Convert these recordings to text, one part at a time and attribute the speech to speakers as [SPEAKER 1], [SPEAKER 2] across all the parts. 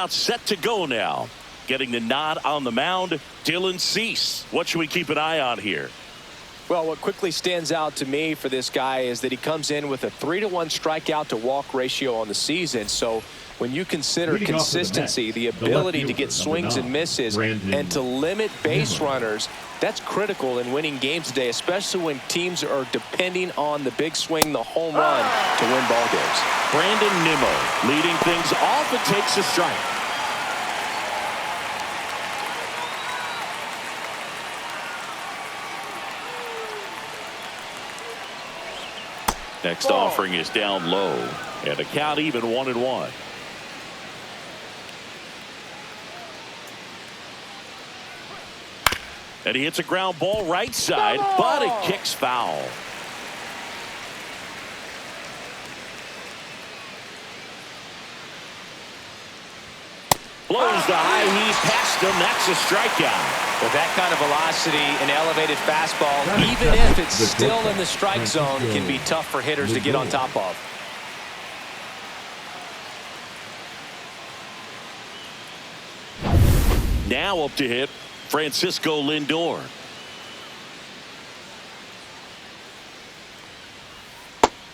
[SPEAKER 1] Set to go now. Getting the nod on the mound, Dylan Cease. What should we keep an eye on here?
[SPEAKER 2] Well, what quickly stands out to me for this guy is that he comes in with a 3-to-1 strikeout to walk ratio on the season. So when you consider consistency, the ability to get swings and misses, and to limit base runners, that's critical in winning games today, especially when teams are depending on the big swing, the home run, to win ball games.
[SPEAKER 1] Brandon Nimmo leading things off and takes a strike. Next offering is down low, and the count even 1-1. And he hits a ground ball right side, but it kicks foul. Blows the high heat past him. That's a strikeout.
[SPEAKER 2] With that kind of velocity, an elevated fastball, even if it's still in the strike zone, can be tough for hitters to get on top of.
[SPEAKER 1] Now up to hit, Francisco Lindor.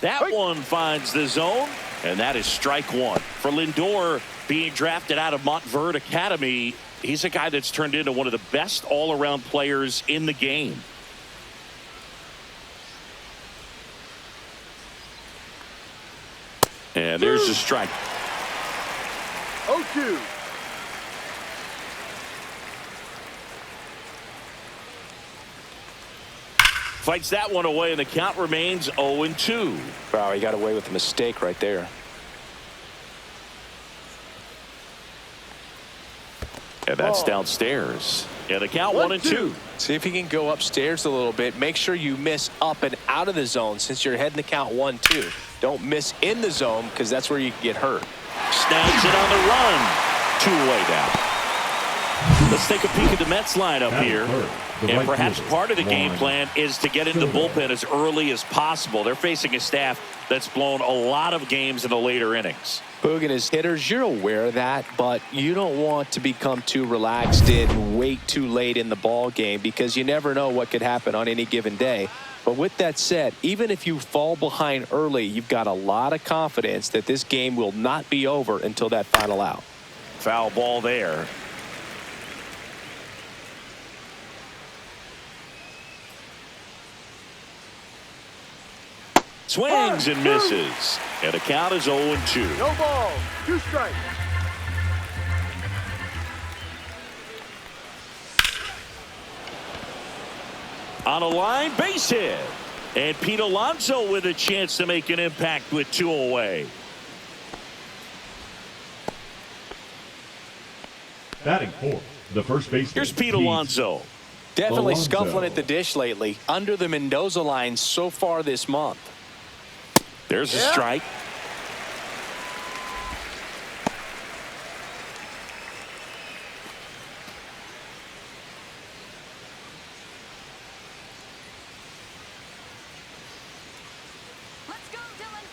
[SPEAKER 1] That one finds the zone, and that is strike one. For Lindor, being drafted out of Montverde Academy, he's a guy that's turned into one of the best all-around players in the game. And there's a strike.
[SPEAKER 3] 0-2.
[SPEAKER 1] Fights that one away, and the count remains 0-2.
[SPEAKER 2] Wow, he got away with a mistake right there.
[SPEAKER 1] And that's downstairs. And the count 1-2.
[SPEAKER 2] See if he can go upstairs a little bit. Make sure you miss up and out of the zone since you're heading the count 1-2. Don't miss in the zone because that's where you can get hurt.
[SPEAKER 1] Snags it on the run. 2-away now. Let's take a peek at the Mets lineup here. And perhaps part of the game plan is to get into the bullpen as early as possible. They're facing a staff that's blown a lot of games in the later innings.
[SPEAKER 2] Boogan, as hitters, you're aware of that, but you don't want to become too relaxed and wait too late in the ball game because you never know what could happen on any given day. But with that said, even if you fall behind early, you've got a lot of confidence that this game will not be over until that final out.
[SPEAKER 1] Foul ball there. Swings and misses. And the count is 0-2.
[SPEAKER 3] No ball. 2 strikes.
[SPEAKER 1] On a line, base hit. And Pete Alonso with a chance to make an impact with 2 away.
[SPEAKER 4] Batting fourth, the first baseman.
[SPEAKER 1] Here's Pete Alonso.
[SPEAKER 2] Definitely scuffling at the dish lately. Under the Mendoza line so far this month.
[SPEAKER 1] There's a strike.
[SPEAKER 5] Let's go, Dylan.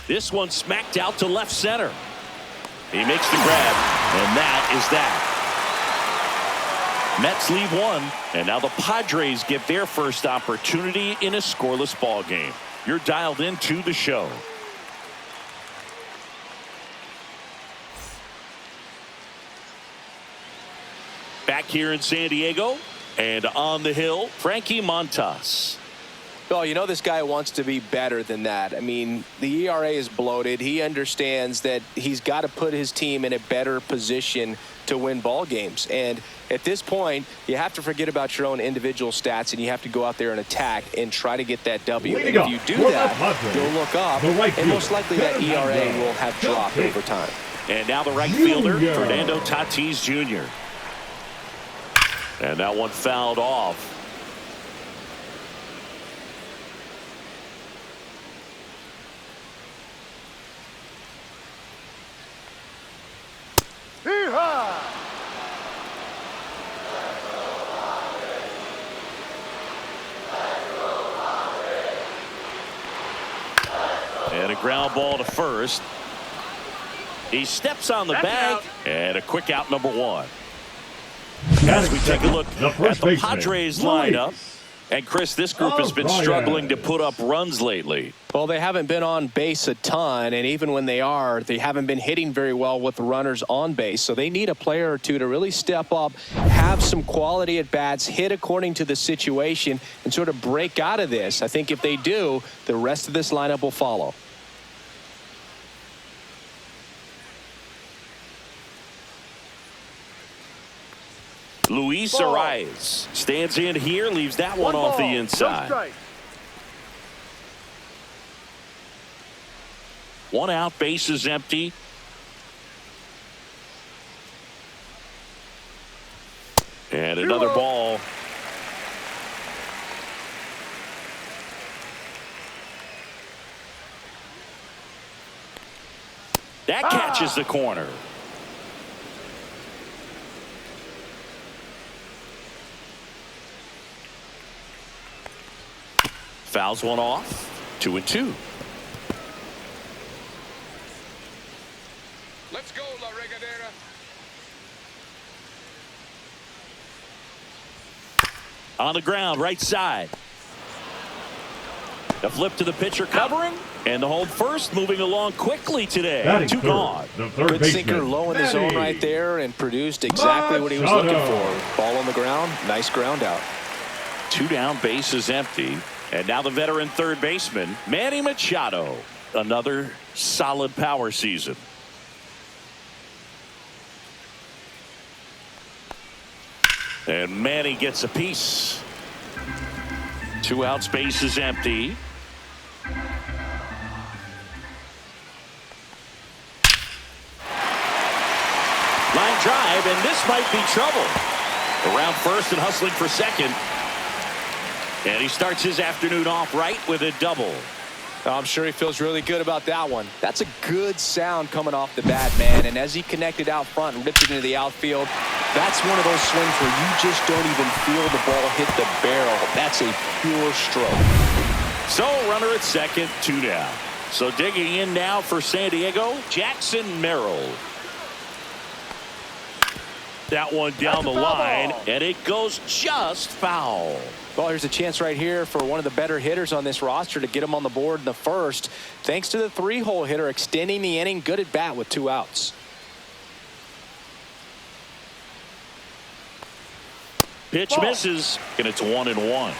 [SPEAKER 1] This one smacked out to left center. He makes the grab, and that is that. Mets leave one, and now the Padres get their first opportunity in a scoreless ball game. You're dialed into the show. Back here in San Diego, and on the hill, Frankie Montas.
[SPEAKER 2] Well, you know this guy wants to be better than that. I mean, the ERA is bloated. He understands that he's got to put his team in a better position to win ball games. And at this point, you have to forget about your own individual stats, and you have to go out there and attack and try to get that W. And if you do that, you'll look up, and most likely that ERA will have dropped over time.
[SPEAKER 1] And now the right fielder, Fernando Tatis Jr. And that one fouled off. And a ground ball to first. He steps on the bag, and a quick out, number one.
[SPEAKER 4] Batting
[SPEAKER 1] As we take a
[SPEAKER 4] second,
[SPEAKER 1] look
[SPEAKER 4] the
[SPEAKER 1] at
[SPEAKER 4] first
[SPEAKER 1] the
[SPEAKER 4] baseman,
[SPEAKER 1] Padres
[SPEAKER 4] July.
[SPEAKER 1] lineup. And, Chris, this group has been
[SPEAKER 4] Brian.
[SPEAKER 1] struggling to put up runs lately.
[SPEAKER 2] Well, they haven't been on base a ton, and even when they are, they haven't been hitting very well with the runners on base. So they need a player or two to really step up, have some quality at bats, hit according to the situation, and sort of break out of this. I think if they do, the rest of this lineup will follow.
[SPEAKER 1] Luis Arias stands in here, leaves that one off the inside. One out, base is empty. And another ball. That catches the corner. Fouls one off. 2-2.
[SPEAKER 3] Let's go, La Regadera.
[SPEAKER 1] On the ground, right side. The flip to the pitcher covering. And the hold first, moving along quickly today.
[SPEAKER 4] Batting
[SPEAKER 1] Two
[SPEAKER 4] third,
[SPEAKER 1] gone.
[SPEAKER 4] the third
[SPEAKER 2] Good
[SPEAKER 4] baseman,
[SPEAKER 2] sinker low in the zone
[SPEAKER 4] Manny.
[SPEAKER 2] right there and produced exactly what he was looking
[SPEAKER 4] Machado.
[SPEAKER 2] for. Ball on the ground, nice ground out.
[SPEAKER 1] Two down, base is empty. And now the veteran third baseman, Manny Machado. Another solid power season. And Manny gets a piece. Two outs, base is empty. Line drive, and this might be trouble. Around first and hustling for second. And he starts his afternoon off right with a double.
[SPEAKER 2] I'm sure he feels really good about that one. That's a good sound coming off the bat, man. And as he connected out front and ripped it into the outfield, that's one of those swings where you just don't even feel the ball hit the barrel. That's a pure stroke.
[SPEAKER 1] So runner at second, two down. So digging in now for San Diego, Jackson Merrill. That one down the line, and it goes just foul.
[SPEAKER 2] Well, here's a chance right here for one of the better hitters on this roster to get him on the board in the first. Thanks to the three-hole hitter extending the inning. Good at bat with two outs.
[SPEAKER 1] Pitch misses, and it's 1-1.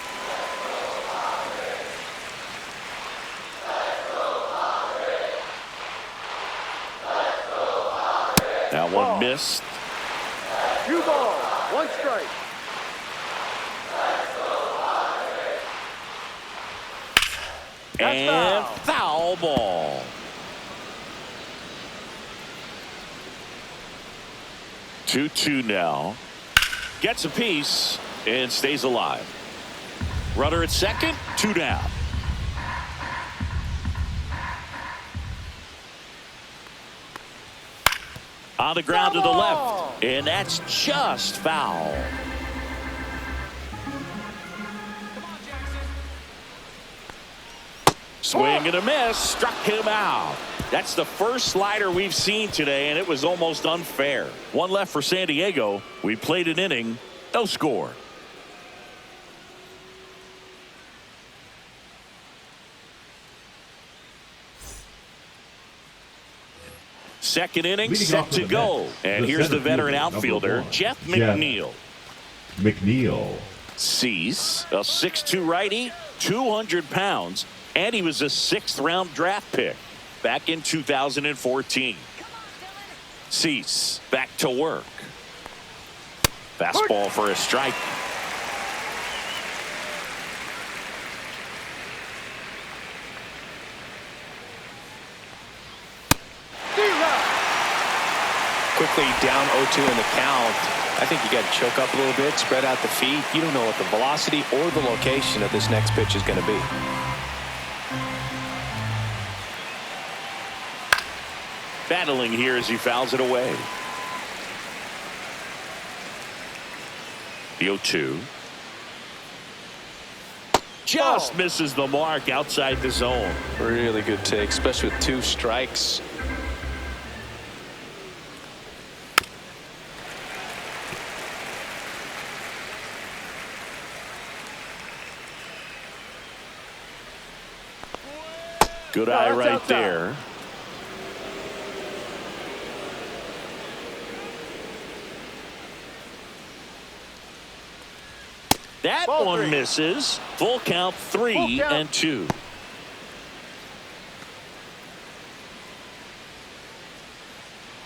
[SPEAKER 1] That one missed.
[SPEAKER 3] 2 balls, 1 strike.
[SPEAKER 1] And foul ball. 2-2 now. Gets a piece and stays alive. Runner at second, two down. On the ground to the left, and that's just foul. Swing and a miss, struck him out. That's the first slider we've seen today, and it was almost unfair. One left for San Diego. We played an inning, no score. Second inning
[SPEAKER 4] Leading
[SPEAKER 1] set
[SPEAKER 4] off for
[SPEAKER 1] to
[SPEAKER 4] the
[SPEAKER 1] go.
[SPEAKER 4] Mets,
[SPEAKER 1] And
[SPEAKER 4] the
[SPEAKER 1] here's the
[SPEAKER 4] center
[SPEAKER 1] veteran
[SPEAKER 4] fielder, number
[SPEAKER 1] outfielder,
[SPEAKER 4] 1,
[SPEAKER 1] Jeff
[SPEAKER 4] Jeff
[SPEAKER 1] McNeil.
[SPEAKER 4] McNeil.
[SPEAKER 1] Cease, a 6'2 righty, 200 pounds, and he was a 6th round draft pick back in 2014. Cease back to work. Fastball for a strike.
[SPEAKER 2] Quickly down 0-2 in the count. I think you got to choke up a little bit, spread out the feet. You don't know what the velocity or the location of this next pitch is going to be.
[SPEAKER 1] Battling here as he fouls it away. The 0-2. Just misses the mark outside the zone.
[SPEAKER 2] Really good take, especially with 2 strikes.
[SPEAKER 1] Good
[SPEAKER 3] No,
[SPEAKER 1] eye
[SPEAKER 3] that's
[SPEAKER 1] right
[SPEAKER 3] outside.
[SPEAKER 1] there. That
[SPEAKER 3] Ball
[SPEAKER 1] one
[SPEAKER 3] three.
[SPEAKER 1] misses. Full count, 3-2.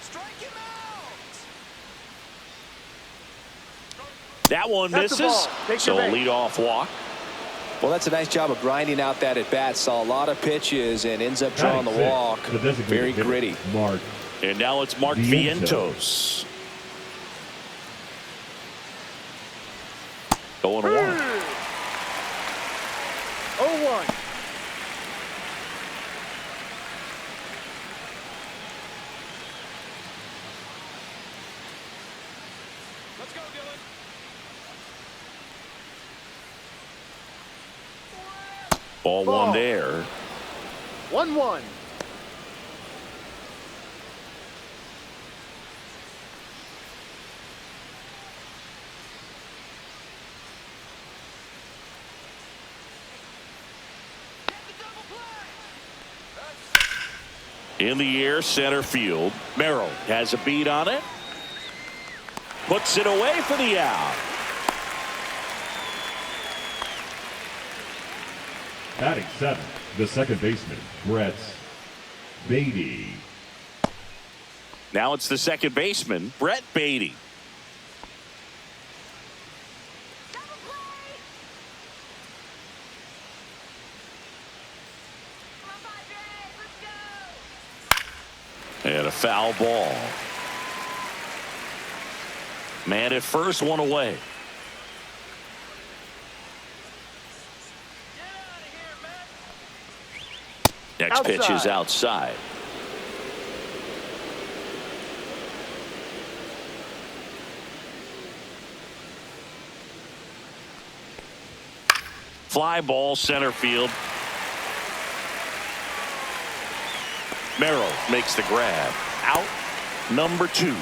[SPEAKER 5] Strike him out.
[SPEAKER 1] That one
[SPEAKER 3] That's the
[SPEAKER 1] misses.
[SPEAKER 3] ball. Take
[SPEAKER 1] So
[SPEAKER 3] your
[SPEAKER 1] a
[SPEAKER 3] bait.
[SPEAKER 1] leadoff walk.
[SPEAKER 2] Well, that's a nice job of grinding out that at bat. Saw a lot of pitches and ends up drawing the
[SPEAKER 4] Batting sixth,
[SPEAKER 2] walk.
[SPEAKER 4] the designated
[SPEAKER 2] Very
[SPEAKER 4] hitter,
[SPEAKER 2] gritty.
[SPEAKER 4] Mark
[SPEAKER 1] And now it's Mark
[SPEAKER 4] Vientos.
[SPEAKER 1] Vientos. Going one.
[SPEAKER 3] 0-1.
[SPEAKER 5] Let's go, Dylan.
[SPEAKER 1] Ball
[SPEAKER 3] Ball.
[SPEAKER 1] one there.
[SPEAKER 3] 1-1.
[SPEAKER 5] Get the double play.
[SPEAKER 1] In the air, center field. Merrill has a beat on it. Puts it away for the out.
[SPEAKER 4] Batting seventh, the second baseman, Brett Beatty.
[SPEAKER 1] Now it's the second baseman, Brett Beatty.
[SPEAKER 5] Double play. Come on, Padres. Let's go.
[SPEAKER 1] And a foul ball. Man at first, one away.
[SPEAKER 5] Get out of here, man.
[SPEAKER 1] Next pitch is
[SPEAKER 3] Outside.
[SPEAKER 1] outside. Fly ball, center field. Merrill makes the grab. Out number 2.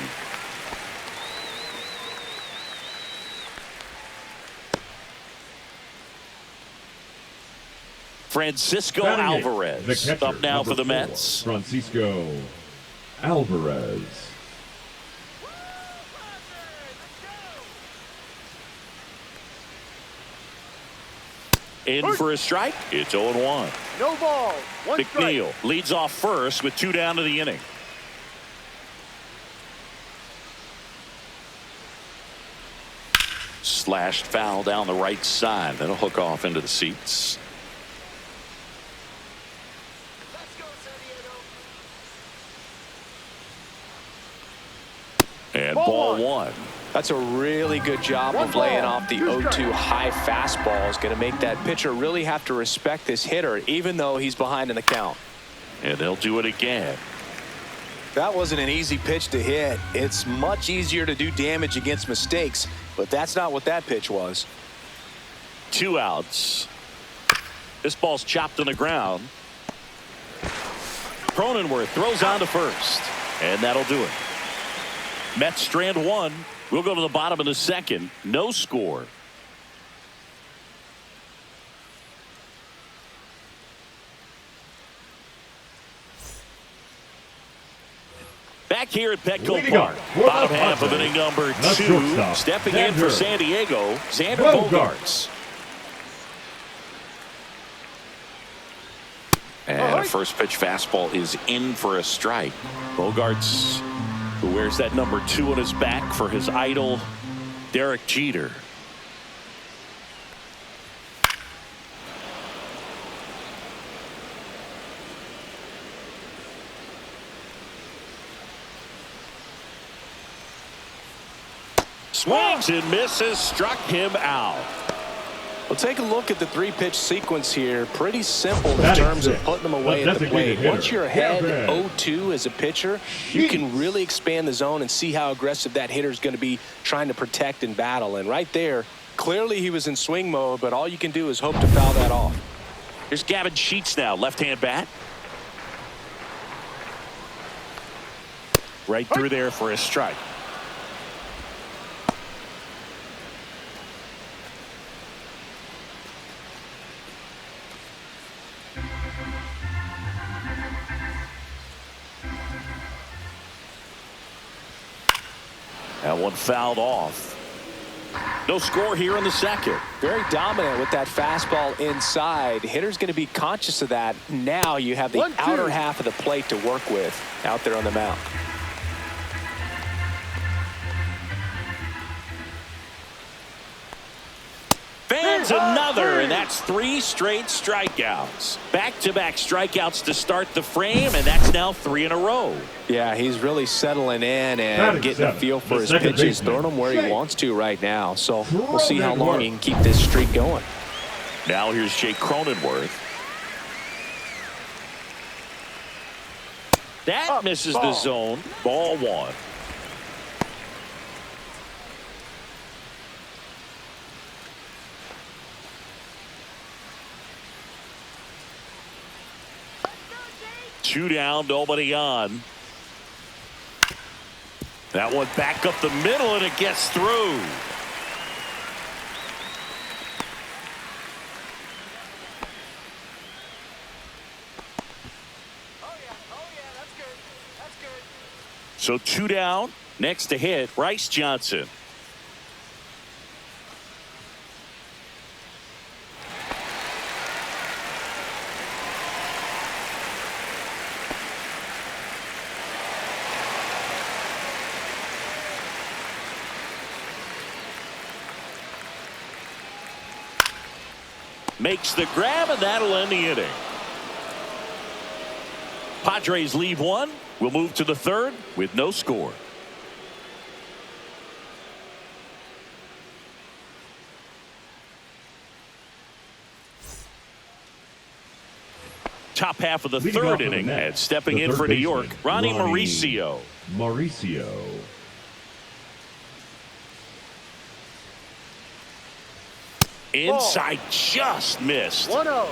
[SPEAKER 1] Francisco
[SPEAKER 4] Batting eighth,
[SPEAKER 1] Alvarez
[SPEAKER 4] the catcher,
[SPEAKER 1] up now
[SPEAKER 4] number
[SPEAKER 1] for the
[SPEAKER 4] 4,
[SPEAKER 1] Mets.
[SPEAKER 4] Francisco Alvarez.
[SPEAKER 1] In for a strike. It's 0-1.
[SPEAKER 3] No ball. 1 strike.
[SPEAKER 1] McNeil leads off first with 2 down to the inning. Slashed foul down the right side. That'll hook off into the seats.
[SPEAKER 5] Let's go, San Diego.
[SPEAKER 1] And
[SPEAKER 3] Ball
[SPEAKER 1] ball
[SPEAKER 3] one.
[SPEAKER 1] one.
[SPEAKER 2] That's a really good job of laying off the 0-2 high fastball. Is going to make that pitcher really have to respect this hitter, even though he's behind in the count.
[SPEAKER 1] And they'll do it again.
[SPEAKER 2] That wasn't an easy pitch to hit. It's much easier to do damage against mistakes, but that's not what that pitch was.
[SPEAKER 1] 2 outs. This ball's chopped on the ground. Cronenworth throws on to first, and that'll do it. Mets strand 1. We'll go to the bottom of the second. No score. Back here at Petco
[SPEAKER 4] Leading
[SPEAKER 1] Park,
[SPEAKER 4] up for the
[SPEAKER 1] bottom half of
[SPEAKER 4] Padres,
[SPEAKER 1] inning number
[SPEAKER 4] the
[SPEAKER 1] 2.
[SPEAKER 4] shortstop,
[SPEAKER 1] Stepping in for
[SPEAKER 4] Xander
[SPEAKER 1] San Diego, Xander
[SPEAKER 4] Bogaerts.
[SPEAKER 1] Bogaerts. And a first pitch fastball is in for a strike. Bogaerts, who wears that number 2 on his back for his idol, Derek Jeter. Swings and misses, struck him out.
[SPEAKER 2] Well, take a look at the 3-pitch sequence here. Pretty simple in
[SPEAKER 4] Batting
[SPEAKER 2] terms of
[SPEAKER 4] sixth,
[SPEAKER 2] putting them away
[SPEAKER 4] the
[SPEAKER 2] at the plate.
[SPEAKER 4] designated
[SPEAKER 2] Once
[SPEAKER 4] hitter,
[SPEAKER 2] you're ahead
[SPEAKER 4] Kevin
[SPEAKER 2] 0-2 as a pitcher, you can really expand the zone and see how aggressive that hitter is going to be trying to protect and battle. And right there, clearly he was in swing mode, but all you can do is hope to foul that off.
[SPEAKER 1] Here's Gavin Sheets now, left-hand bat. Right through there for a strike. That one fouled off. No score here in the second.
[SPEAKER 2] Very dominant with that fastball inside. Hitter's going to be conscious of that. Now you have the
[SPEAKER 3] 1-2.
[SPEAKER 2] outer half of the plate to work with out there on the mound.
[SPEAKER 1] Fans another, and that's 3 straight strikeouts. Back-to-back strikeouts to start the frame, and that's now 3 in a row.
[SPEAKER 2] Yeah, he's really settling in and getting a feel for his pitches, throwing them where he wants to right now. So we'll see how long he can keep this streak going.
[SPEAKER 1] Now here's Jake Cronenworth. That misses the zone. Ball 1. Two down, nobody on. That one back up the middle, and it gets through.
[SPEAKER 5] Oh yeah, that's good. That's good.
[SPEAKER 1] So 2 down. Next to hit, Bryce Johnson. Makes the grab, and that'll end the inning. Padres leave 1. We'll move to the 3rd with no score. Top half of the 3rd inning, and stepping in for New York, Ronnie Mauricio. Inside, just missed.
[SPEAKER 3] 1-0.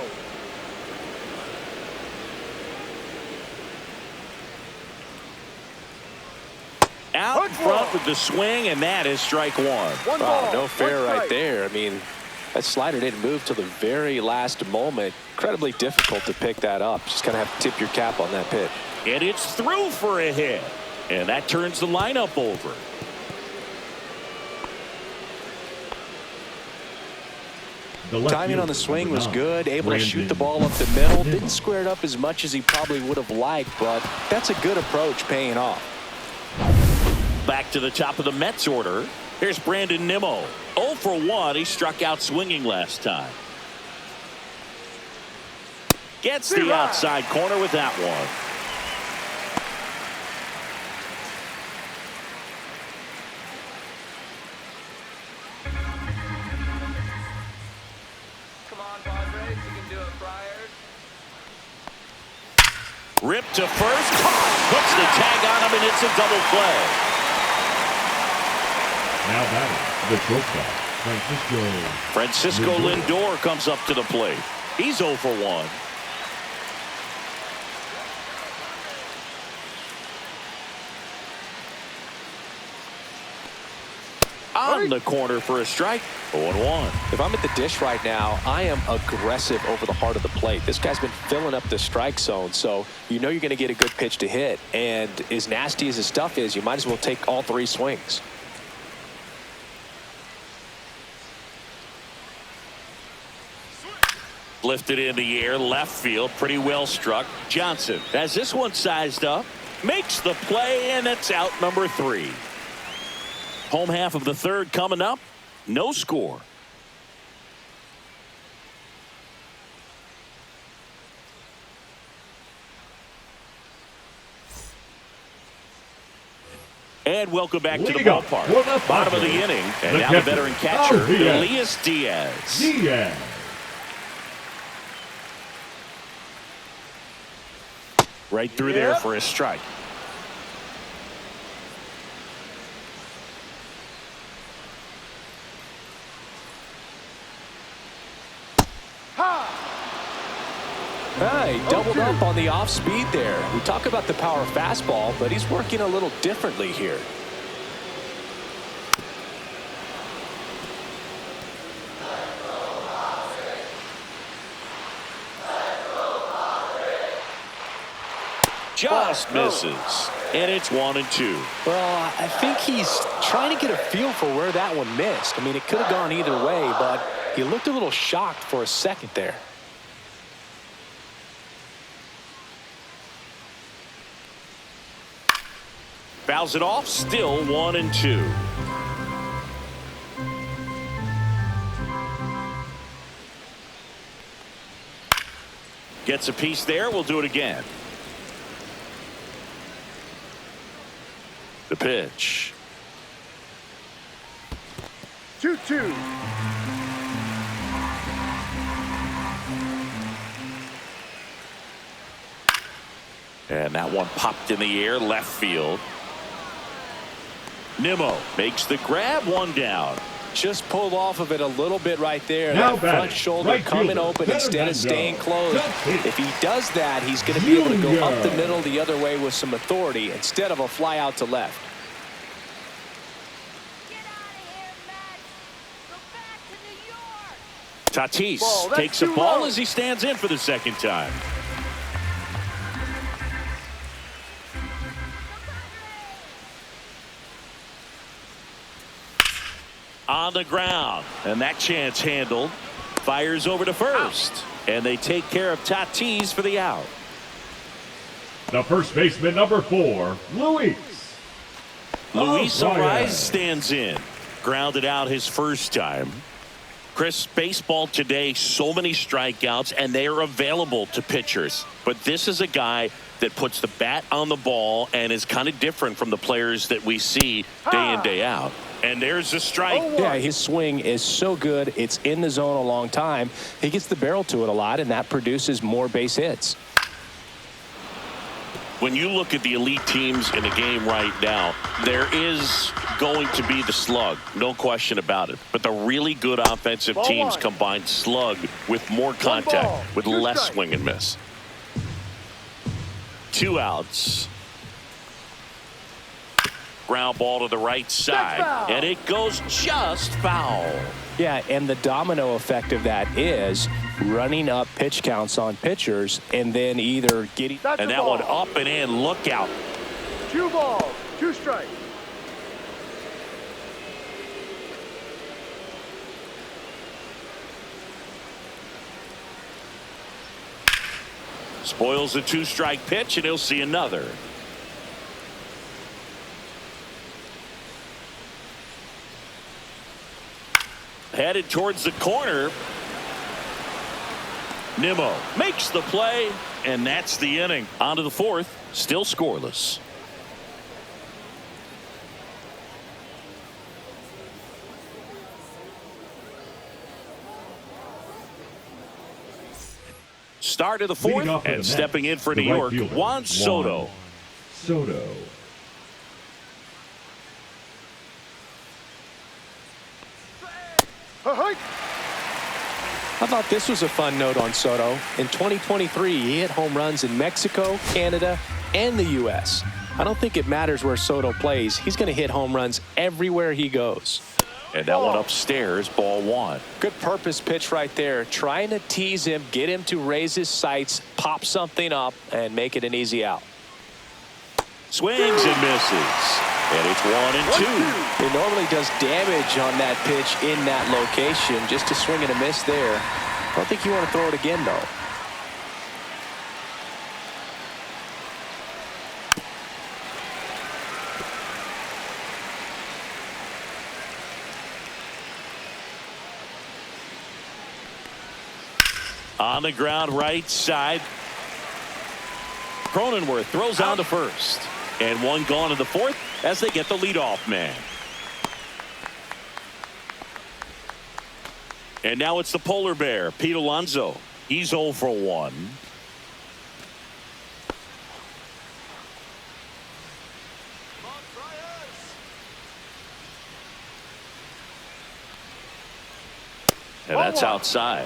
[SPEAKER 1] Out in front with the swing, and that is strike 1.
[SPEAKER 2] Wow, no fair right there. I mean, that slider didn't move till the very last moment. Incredibly difficult to pick that up. Just kind of have to tip your cap on that pitch.
[SPEAKER 1] And it's through for a hit. And that turns the lineup over.
[SPEAKER 2] Timing on the swing was good. Able to shoot the ball up the middle. Didn't square it up as much as he probably would have liked, but that's a good approach paying off.
[SPEAKER 1] Back to the top of the Mets order. Here's Brandon Nimmo. 0 for 1. He struck out swinging last time. Gets the outside corner with that one.
[SPEAKER 5] Come on, Padres, you can do it, Friars.
[SPEAKER 1] Rip to first. Caught. Puts the tag on him, and it's a double play.
[SPEAKER 4] Now batting, the shortstop,
[SPEAKER 1] Francisco Lindor comes up to the plate. He's 0 for 1. On the corner for a strike. 0-1.
[SPEAKER 2] If I'm at the dish right now, I am aggressive over the heart of the plate. This guy's been filling up the strike zone, so you know you're going to get a good pitch to hit. And as nasty as his stuff is, you might as well take all 3 swings.
[SPEAKER 1] Lifted in the air, left field, pretty well struck. Johnson has this one sized up, makes the play, and it's out number 3. Home half of the 3rd coming up. No score. And welcome back to the ballpark. Bottom of the inning, and now the veteran catcher, Elias Diaz. Right through there for a strike.
[SPEAKER 2] He doubled up on the off speed there. We talk about the power fastball, but he's working a little differently here.
[SPEAKER 1] Just misses. And it's 1-2.
[SPEAKER 2] Well, I think he's trying to get a feel for where that one missed. I mean, it could have gone either way, but he looked a little shocked for a second there.
[SPEAKER 1] Fouls it off, still 1-2. Gets a piece there. We'll do it again. The pitch.
[SPEAKER 3] 2-2.
[SPEAKER 1] And that one popped in the air, left field. Nimmo makes the grab, one down.
[SPEAKER 2] Just pulled off of it a little bit right there.
[SPEAKER 4] Now
[SPEAKER 2] That front
[SPEAKER 4] batting,
[SPEAKER 2] shoulder
[SPEAKER 4] right
[SPEAKER 2] coming
[SPEAKER 4] fielder,
[SPEAKER 2] open instead of staying closed.
[SPEAKER 4] Beningo.
[SPEAKER 2] If he does that, he's going to be able to go up the
[SPEAKER 4] Junior.
[SPEAKER 2] middle the other way with some authority instead of a fly out to left.
[SPEAKER 5] Get out of here, Mets. Go back to New York.
[SPEAKER 1] Tatis
[SPEAKER 3] Ball, that's
[SPEAKER 1] takes a
[SPEAKER 3] too
[SPEAKER 1] ball
[SPEAKER 3] low.
[SPEAKER 1] as he stands in for the second time. On the ground, and that chance handled. Fires over to first, and they take care of Tatis for the out.
[SPEAKER 4] The first baseman, number 4, Luis.
[SPEAKER 1] Luis
[SPEAKER 4] Brian.
[SPEAKER 1] Ariz stands in. Grounded out his first time. Chris, baseball today, so many strikeouts, and they are available to pitchers. But this is a guy that puts the bat on the ball and is kind of different from the players that we see day in, day out. And there's a strike.
[SPEAKER 2] Yeah, his swing is so good. It's in the zone a long time. He gets the barrel to it a lot, and that produces more base hits.
[SPEAKER 1] When you look at the elite teams in the game right now, there is going to be the slug, no question about it. But the really good offensive
[SPEAKER 3] Ball
[SPEAKER 1] teams
[SPEAKER 3] one.
[SPEAKER 1] combine slug with more
[SPEAKER 3] ball,
[SPEAKER 1] contact, with
[SPEAKER 3] 2
[SPEAKER 1] less
[SPEAKER 3] strikes.
[SPEAKER 1] swing and miss. 2 outs. Ground ball to the right side,
[SPEAKER 3] foul.
[SPEAKER 1] and it goes just foul.
[SPEAKER 2] Yeah, and the domino effect of that is running up pitch counts on pitchers and then either getting...
[SPEAKER 3] That's
[SPEAKER 1] And
[SPEAKER 3] a
[SPEAKER 1] that
[SPEAKER 3] ball.
[SPEAKER 1] one up and in, look out.
[SPEAKER 3] 2 balls, 2 strikes.
[SPEAKER 1] Spoils the 2-strike pitch, and he'll see another. Headed towards the corner. Nimmo makes the play, and that's the inning. On to the 4th, still scoreless. Start of the
[SPEAKER 4] Leading
[SPEAKER 1] 4th,
[SPEAKER 4] off for the
[SPEAKER 1] and
[SPEAKER 4] Mets,
[SPEAKER 1] stepping in for
[SPEAKER 4] the
[SPEAKER 1] New
[SPEAKER 4] right
[SPEAKER 1] York,
[SPEAKER 4] fielder,
[SPEAKER 1] Juan Soto.
[SPEAKER 4] Soto.
[SPEAKER 3] Ahoy!
[SPEAKER 2] I thought this was a fun note on Soto. In 2023, he hit home runs in Mexico, Canada, and the U.S. I don't think it matters where Soto plays. He's going to hit home runs everywhere he goes.
[SPEAKER 1] And that one upstairs, ball 1.
[SPEAKER 2] Good purpose pitch right there. Trying to tease him, get him to raise his sights, pop something up, and make it an easy out.
[SPEAKER 1] Swings and misses. And it's 1-2.
[SPEAKER 2] It normally does damage on that pitch in that location. Just a swing and a miss there. I don't think you want to throw it again, though.
[SPEAKER 1] On the ground, right side. Cronenworth throws on to first. And one gone in the 4th as they get the leadoff man. And now it's the polar bear, Pete Alonso. He's 0 for 1. And that's outside.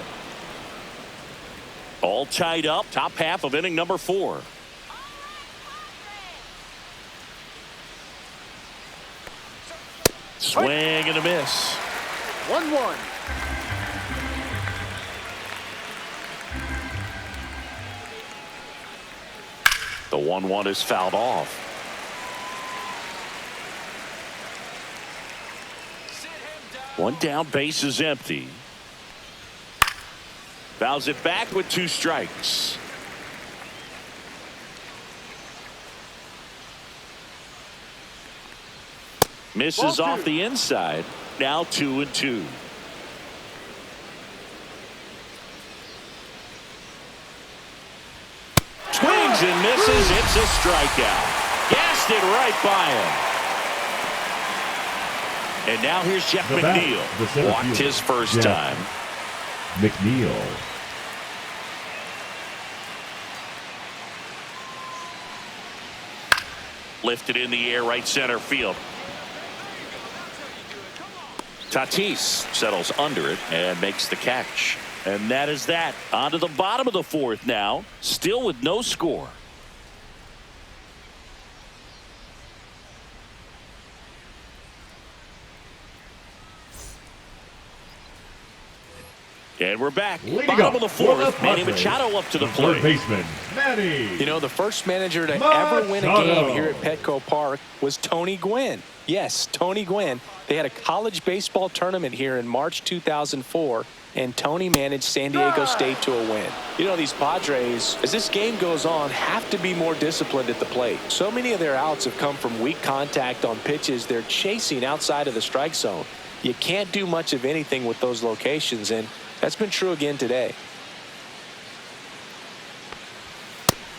[SPEAKER 1] All tied up, top half of inning number 4. Swing and a miss.
[SPEAKER 3] 1-1.
[SPEAKER 1] The 1-1 is fouled off. One down, base is empty. Fouls it back with 2 strikes. Misses off the inside. Now 2-2. Swings and misses. It's a strikeout. Gassed it right by him. And now here's Jeff McNeil. Walked his first time.
[SPEAKER 4] McNeil.
[SPEAKER 1] Lifted in the air, right center field. Tatis settles under it and makes the catch. And that is that. On to the bottom of the 4th now. Still with no score. And we're back. Bottom of the 4th. Manny Machado up to the plate.
[SPEAKER 4] Third baseman, Manny.
[SPEAKER 2] You know, the first manager to ever win a game here at Petco Park was Tony Gwynn. Yes, Tony Gwynn. They had a college baseball tournament here in March 2004, and Tony managed San Diego State to a win. You know, these Padres, as this game goes on, have to be more disciplined at the plate. So many of their outs have come from weak contact on pitches they're chasing outside of the strike zone. You can't do much of anything with those locations, and that's been true again today.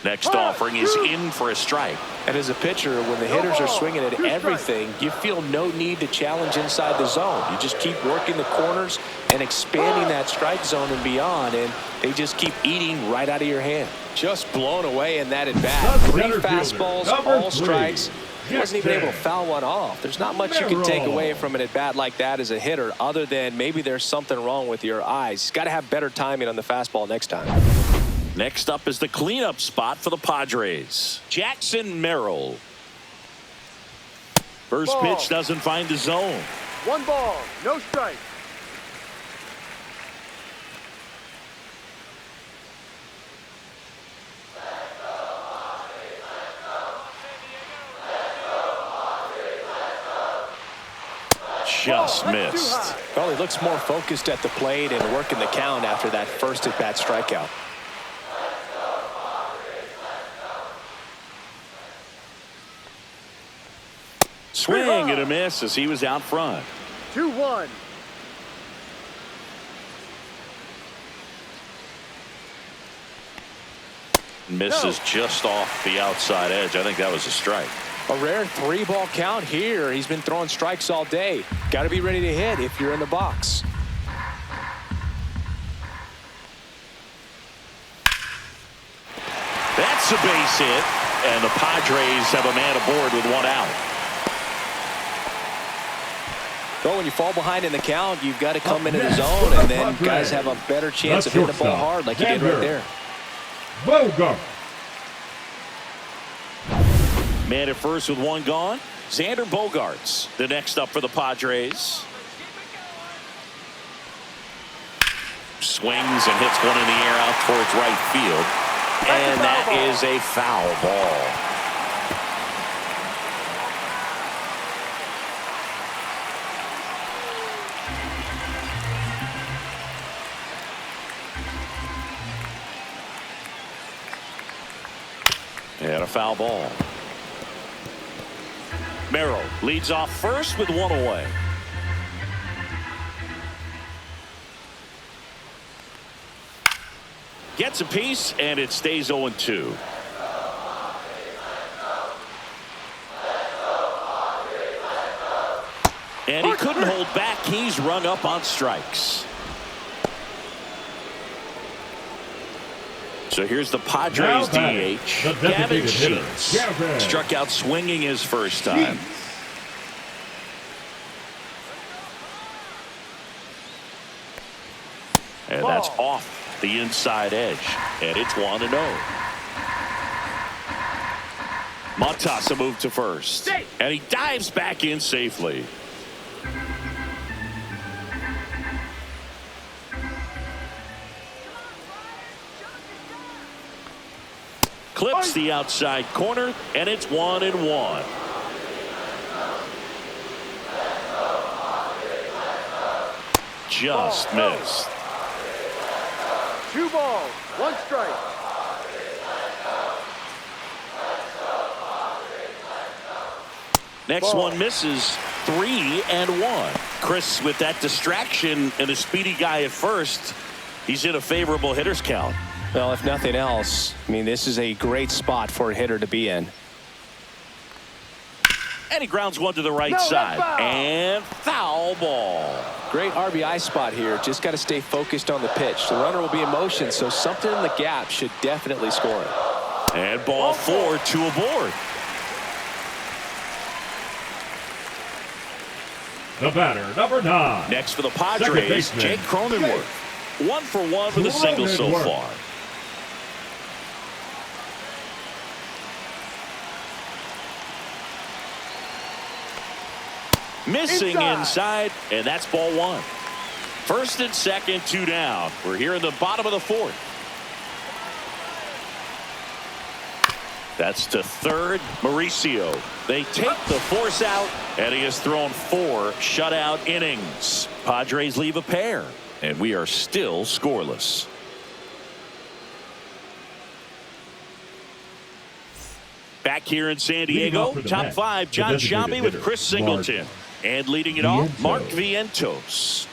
[SPEAKER 1] Next offering is in for a strike.
[SPEAKER 2] And as a pitcher, when the hitters are swinging at everything, you feel no need to challenge inside the zone. You just keep working the corners and expanding that strike zone and beyond, and they just keep eating right out of your hand. Just blown away in that at bat. 3 fastballs, all strikes. He wasn't even able to foul one off. There's not much you can take away from an at bat like that as a hitter, other than maybe there's something wrong with your eyes. He's got to have better timing on the fastball next time.
[SPEAKER 1] Next up is the cleanup spot for the Padres. Jackson Merrill. First pitch doesn't find the zone.
[SPEAKER 3] 1 ball, no strike.
[SPEAKER 1] Just missed.
[SPEAKER 2] Well, he looks more focused at the plate and working the count after that first at bat strikeout.
[SPEAKER 1] Swing and a miss as he was out front.
[SPEAKER 3] 2-1.
[SPEAKER 1] Misses just off the outside edge. I think that was a strike.
[SPEAKER 2] A rare 3-ball count here. He's been throwing strikes all day. Got to be ready to hit if you're in the box.
[SPEAKER 1] That's a base hit, and the Padres have a man aboard with 1 out.
[SPEAKER 2] Well, when you fall behind in the count, you've got to come into the zone, and then guys have a better chance of hitting the ball hard like you did right there.
[SPEAKER 4] Bogart.
[SPEAKER 1] Man at first with 1 gone. Xander Bogaerts, the next up for the Padres. Swings and hits one in the air out towards right field. And that is a foul ball. And a foul ball. Merrill leads off first with 1 away. Gets a piece, and it stays 0-2. And he couldn't hold back. He's rung up on strikes. So here's the Padres DH. Gavin Sheets struck out swinging his first time. And that's off the inside edge. And it's 1-0. Montasa moved to first. And he dives back in safely. Clips the outside corner, and it's 1-1. just missed.
[SPEAKER 3] 2 balls, 1 strike.
[SPEAKER 1] Next one misses. 3-1. Chris, with that distraction and a speedy guy at first, he's in a favorable hitter's count.
[SPEAKER 2] Well, if nothing else, I mean, this is a great spot for a hitter to be in.
[SPEAKER 1] And he grounds one to the right
[SPEAKER 3] No,
[SPEAKER 1] side.
[SPEAKER 3] that's foul.
[SPEAKER 1] And foul ball.
[SPEAKER 2] Great RBI spot here. Just got to stay focused on the pitch. The runner will be in motion, so something in the gap should definitely score it.
[SPEAKER 1] And ball 4, 2 aboard.
[SPEAKER 4] The batter, number 9.
[SPEAKER 1] Next for the
[SPEAKER 4] Second
[SPEAKER 1] Padres,
[SPEAKER 4] baseman,
[SPEAKER 1] Jake Cronenworth. 1 for 1 with a single so
[SPEAKER 4] Cronenworth.
[SPEAKER 1] far. Missing inside, and that's ball 1. First and second, 2 down. We're here in the bottom of the 4th. That's to third, Mauricio. They take the force out, and he has thrown 4 shutout innings. Padres leave a pair, and we are still scoreless. Back here in San Diego, top 5, John Sciambi with Chris Singleton. And leading it off, Mark Vientos.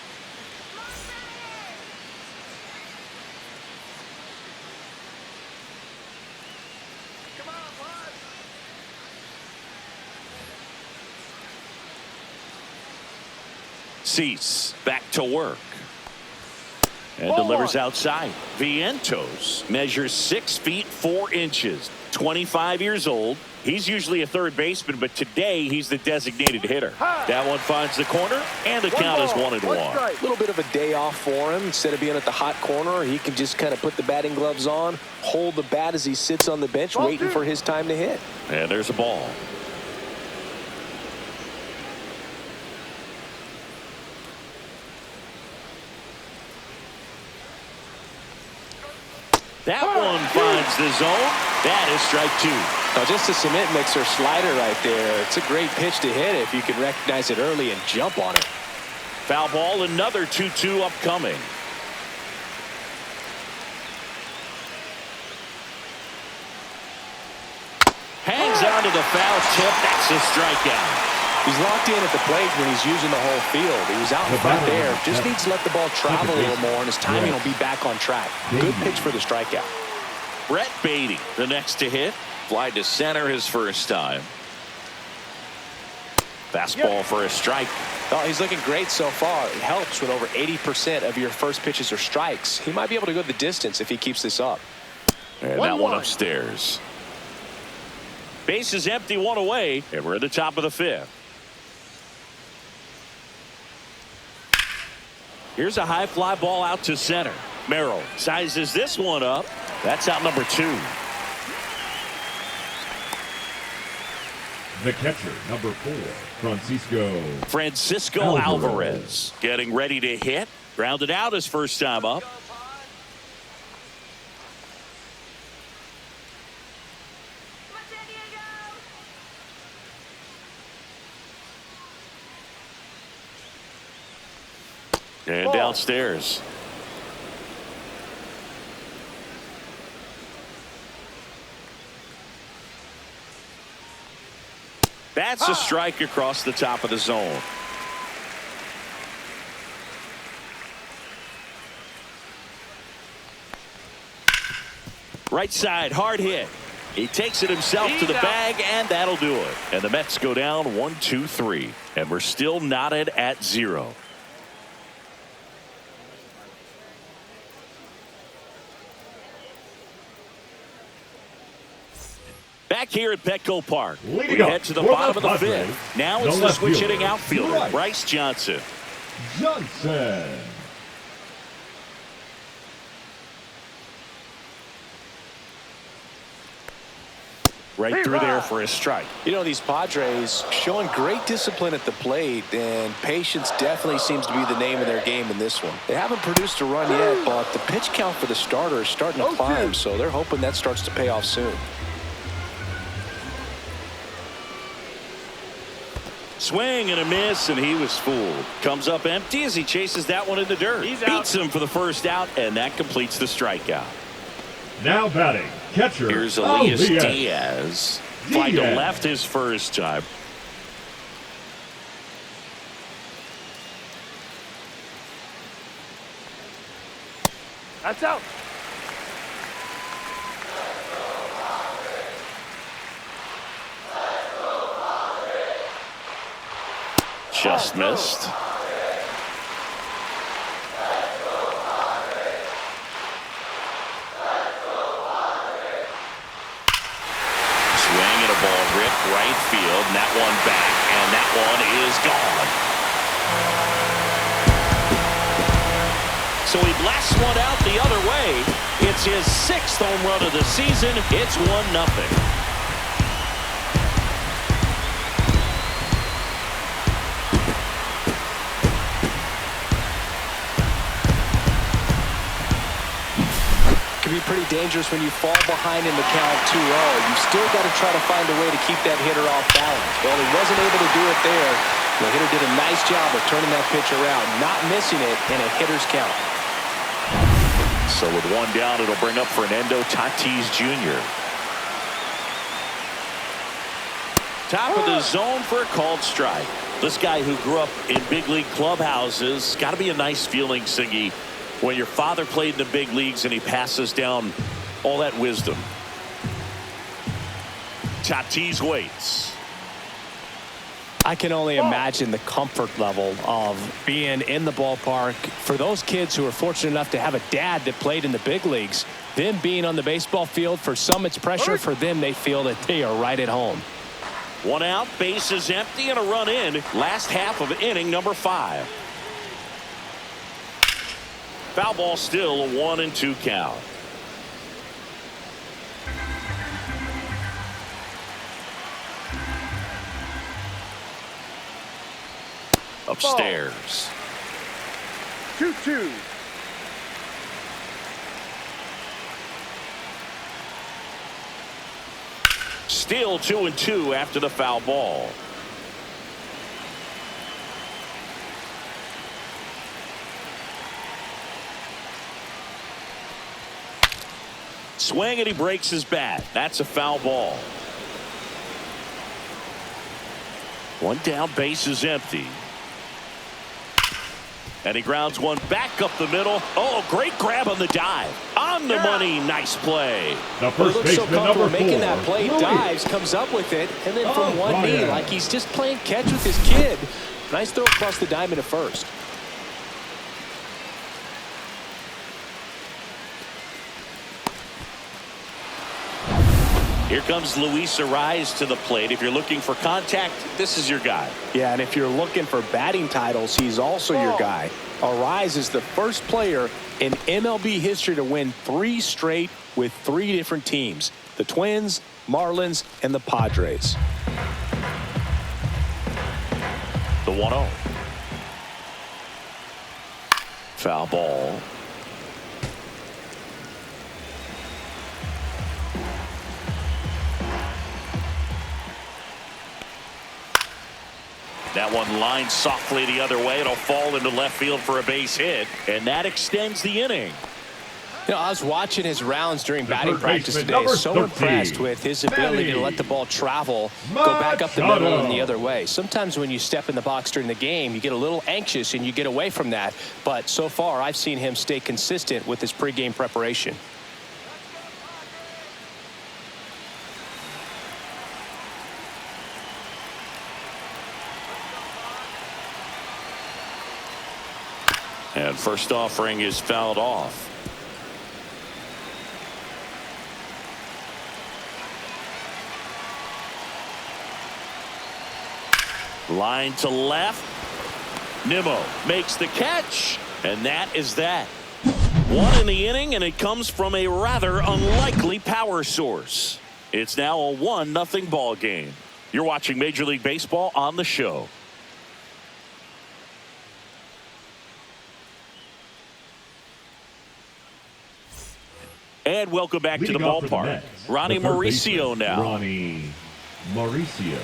[SPEAKER 1] Cease back to work. And delivers outside. Vientos measures 6 feet 4 inches. 25 years old. He's usually a third baseman, but today he's the designated hitter. That one finds the corner, and the count is 1-1.
[SPEAKER 2] A little bit of a day off for him. Instead of being at the hot corner, he can just kind of put the batting gloves on, hold the bat as he sits on the bench, waiting for his time to hit.
[SPEAKER 1] And there's a ball. That one finds the zone. That is strike 2.
[SPEAKER 2] Now, just a cement mixer slider right there. It's a great pitch to hit if you can recognize it early and jump on it.
[SPEAKER 1] Foul ball, another 2-2 upcoming. Hangs on to the foul tip. That's a strikeout.
[SPEAKER 2] He's locked in at the plate when he's using the whole field. He was out in front there. Just needs to let the ball travel a little more, and his timing will be back on track. Good pitch for the strikeout.
[SPEAKER 1] Brett Beatty, the next to hit. Fly to center his first time. Fastball for a strike.
[SPEAKER 2] Oh, he's looking great so far. It helps when over 80% of your first pitches are strikes. He might be able to go the distance if he keeps this up.
[SPEAKER 1] And that one upstairs. Base is empty, 1 away, and we're at the top of the 5th. Here's a high fly ball out to center. Merrill sizes this one up. That's out number 2.
[SPEAKER 4] The catcher, number 4,
[SPEAKER 1] Francisco Alvarez getting ready to hit. Grounded out his first time up. And downstairs. That's a strike across the top of the zone. Right side, hard hit. He takes it himself to the bag, and that'll do it. And the Mets go down 1-2-3. And we're still knotted at 0. Back here at Petco Park, we head to the bottom of the 5th. Now it's the switch hitting outfielder, Bryce Johnson. Right through there for a strike.
[SPEAKER 2] You know, these Padres showing great discipline at the plate, and patience definitely seems to be the name of their game in this one. They haven't produced a run yet, but the pitch count for the starter is starting to climb, so they're hoping that starts to pay off soon.
[SPEAKER 1] Swing and a miss, and he was fooled. Comes up empty as he chases that one in the dirt. Beats him for the first out, and that completes the strikeout.
[SPEAKER 4] Now batting, catcher.
[SPEAKER 1] Here's Elias Diaz. Fly to left his first time.
[SPEAKER 3] That's out.
[SPEAKER 1] Just missed. Swing and a ball ripped right field, and that one back, and that one is gone. So he blasts one out the other way. It's his 6th home run of the season. It's 1-0.
[SPEAKER 2] Be pretty dangerous when you fall behind in the count 2-0. You still got to try to find a way to keep that hitter off balance. Well, he wasn't able to do it there. The hitter did a nice job of turning that pitch around, not missing it in a hitter's count.
[SPEAKER 1] So with one down, it'll bring up Fernando Tatis Jr. Top of the zone for a called strike. This guy who grew up in big league clubhouses, got to be a nice feeling, Siggy, when your father played in the big leagues and he passes down all that wisdom. Tatis waits.
[SPEAKER 2] I can only imagine the comfort level of being in the ballpark for those kids who are fortunate enough to have a dad that played in the big leagues. Them being on the baseball field, for some it's pressure. For them, they feel that they are right at home.
[SPEAKER 1] One out, bases empty, and a run in. Last half of inning number 5. Foul ball, still a 1-2 count. Upstairs.
[SPEAKER 3] 2-2.
[SPEAKER 1] Still 2-2 after the foul ball. Swing and he breaks his bat. That's a foul ball. One down, base is empty. And he grounds one back up the middle. Oh, great grab on the dive. On the money, nice play.
[SPEAKER 4] The first baseman, number 4.
[SPEAKER 2] Making that play, dives, comes up with it, and then from one knee, like he's just playing catch with his kid. Nice throw across the diamond at first.
[SPEAKER 1] Here comes Luis Arraez to the plate. If you're looking for contact, this is your guy.
[SPEAKER 2] Yeah, and if you're looking for batting titles, he's also your guy. Arraez is the first player in MLB history to win 3 straight with 3 different teams: the Twins, Marlins, and the Padres.
[SPEAKER 1] The 1-0. Foul ball. That one lines softly the other way. It'll fall into left field for a base hit, and that extends the inning.
[SPEAKER 2] You know, I was watching his rounds during batting practice today. So impressed with his ability to let the ball travel, go back up the middle and the other way. Sometimes when you step in the box during the game, you get a little anxious and you get away from that. But so far, I've seen him stay consistent with his pregame preparation.
[SPEAKER 1] And first offering is fouled off. Line to left. Nimmo makes the catch, and that is that. 1 in the inning, and it comes from a rather unlikely power source. It's now a 1-0 ball game. You're watching Major League Baseball on the show. And welcome back to the ballpark. Ronnie Mauricio now.
[SPEAKER 4] Ronnie Mauricio.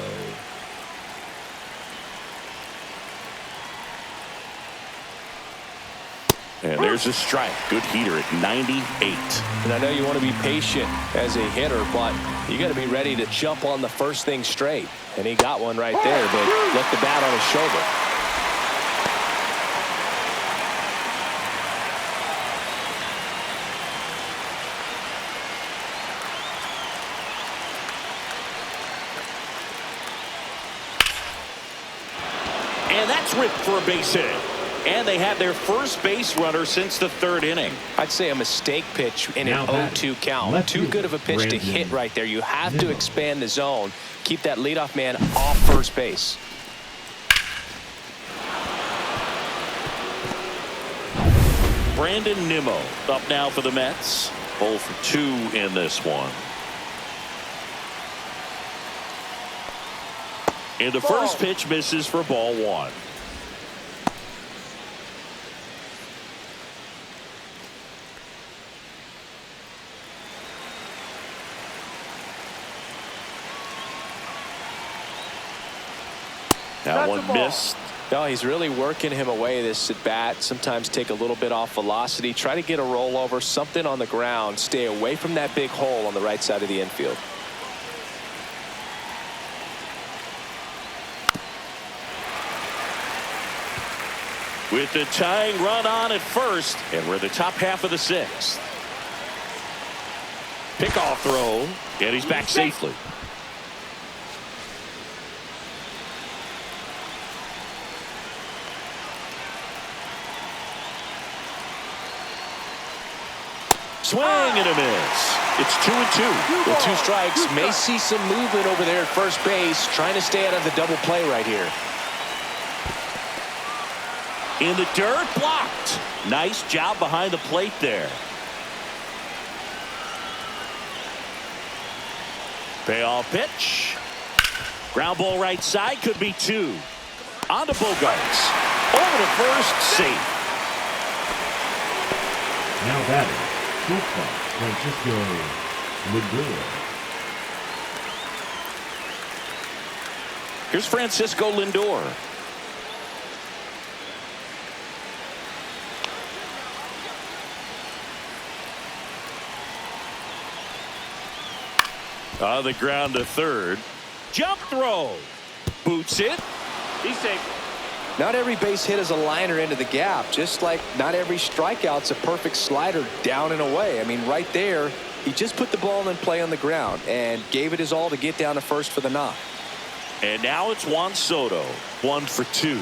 [SPEAKER 1] And there's a strike. Good heater at 98.
[SPEAKER 2] And I know you want to be patient as a hitter, but you got to be ready to jump on the first thing straight. And he got one right there, but left the bat on his shoulder.
[SPEAKER 1] And that's ripped for a base hit. And they have their first base runner since the third inning.
[SPEAKER 2] I'd say a mistake pitch in an 0-2 count. Too good of a pitch to hit right there. You have to expand the zone. Keep that leadoff man off first base.
[SPEAKER 1] Brandon Nimmo up now for the Mets. 0 for 2 in this one. And the first pitch misses for ball 1. That one missed.
[SPEAKER 2] No, he's really working him away this at bat. Sometimes take a little bit off velocity. Try to get a rollover, something on the ground. Stay away from that big hole on the right side of the infield.
[SPEAKER 1] With the tying run on at first, and we're the top half of the 6th. Pickoff throw, and he's back safely. Swing and a miss. It's 2-2.
[SPEAKER 2] With 2 strikes, may see some movement over there at first base, trying to stay out of the double play right here.
[SPEAKER 1] In the dirt, blocked. Nice job behind the plate there. Payoff pitch. Ground ball right side, could be 2. On to Bogarts. Over to first, safe.
[SPEAKER 4] Now batting, shortstop Francisco Lindor.
[SPEAKER 1] Here's Francisco Lindor. On the ground to third. Jump throw. Boots it.
[SPEAKER 3] He's safe.
[SPEAKER 2] Not every base hit is a liner into the gap, just like not every strikeout's a perfect slider down and away. I mean, right there, he just put the ball in play on the ground and gave it his all to get down to first for the knock.
[SPEAKER 1] And now it's Juan Soto. 1 for 2.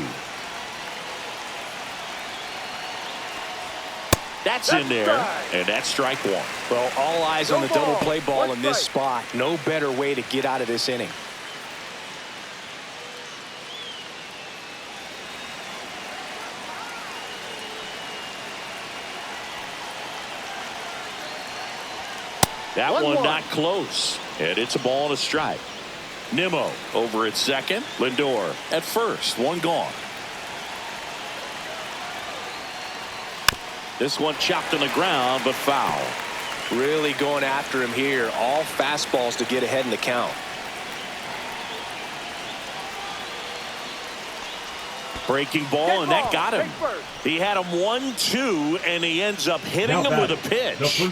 [SPEAKER 1] That's in there, and that's strike 1.
[SPEAKER 2] Well, all eyes on the double play ball in this spot. No better way to get out of this inning.
[SPEAKER 1] That one not close, and it's a ball and a strike. Nimmo over at second. Lindor at first. 1 gone. This one chopped on the ground, but foul.
[SPEAKER 2] Really going after him here. All fastballs to get ahead in the count.
[SPEAKER 1] Breaking ball, and that got him. He had him 1-2, and he ends up hitting him with a pitch.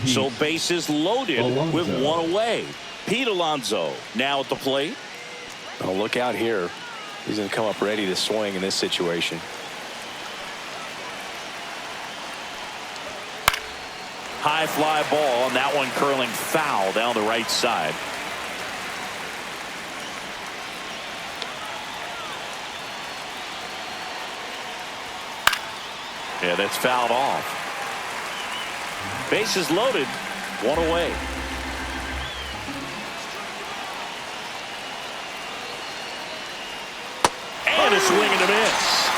[SPEAKER 1] So bases loaded with 1 away. Pete Alonso now at the plate.
[SPEAKER 2] Oh, look out here. He's going to come up ready to swing in this situation.
[SPEAKER 1] High fly ball, and that one curling foul down the right side. Yeah, that's fouled off. Bases loaded, 1 away. And a swing and a miss.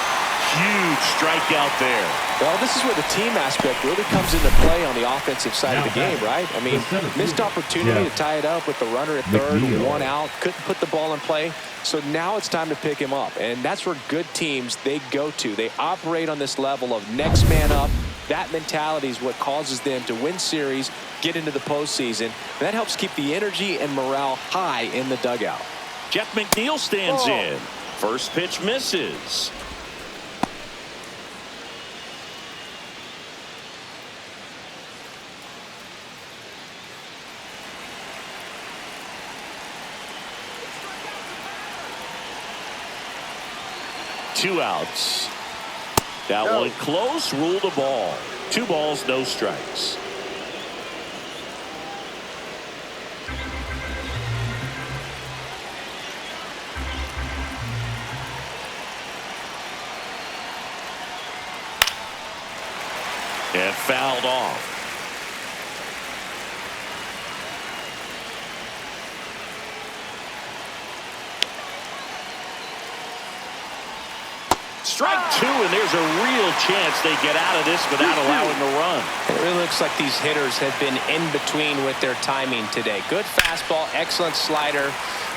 [SPEAKER 1] Huge strikeout there.
[SPEAKER 2] Well, this is where the team aspect really comes into play on the offensive side of the game, right? I mean, missed opportunity to tie it up with the runner at third, 1 out, couldn't put the ball in play. So now it's time to pick him up, and that's where good teams, they go to. They operate on this level of next man up. That mentality is what causes them to win series, get into the postseason. And that helps keep the energy and morale high in the dugout.
[SPEAKER 1] Jeff McNeil stands in. First pitch misses. 2 outs. That one close, ruled a ball. 2 balls, no strikes. And fouled off. Strike 2, and there's a real chance they get out of this without allowing a run.
[SPEAKER 2] It really looks like these hitters have been in between with their timing today. Good fastball, excellent slider,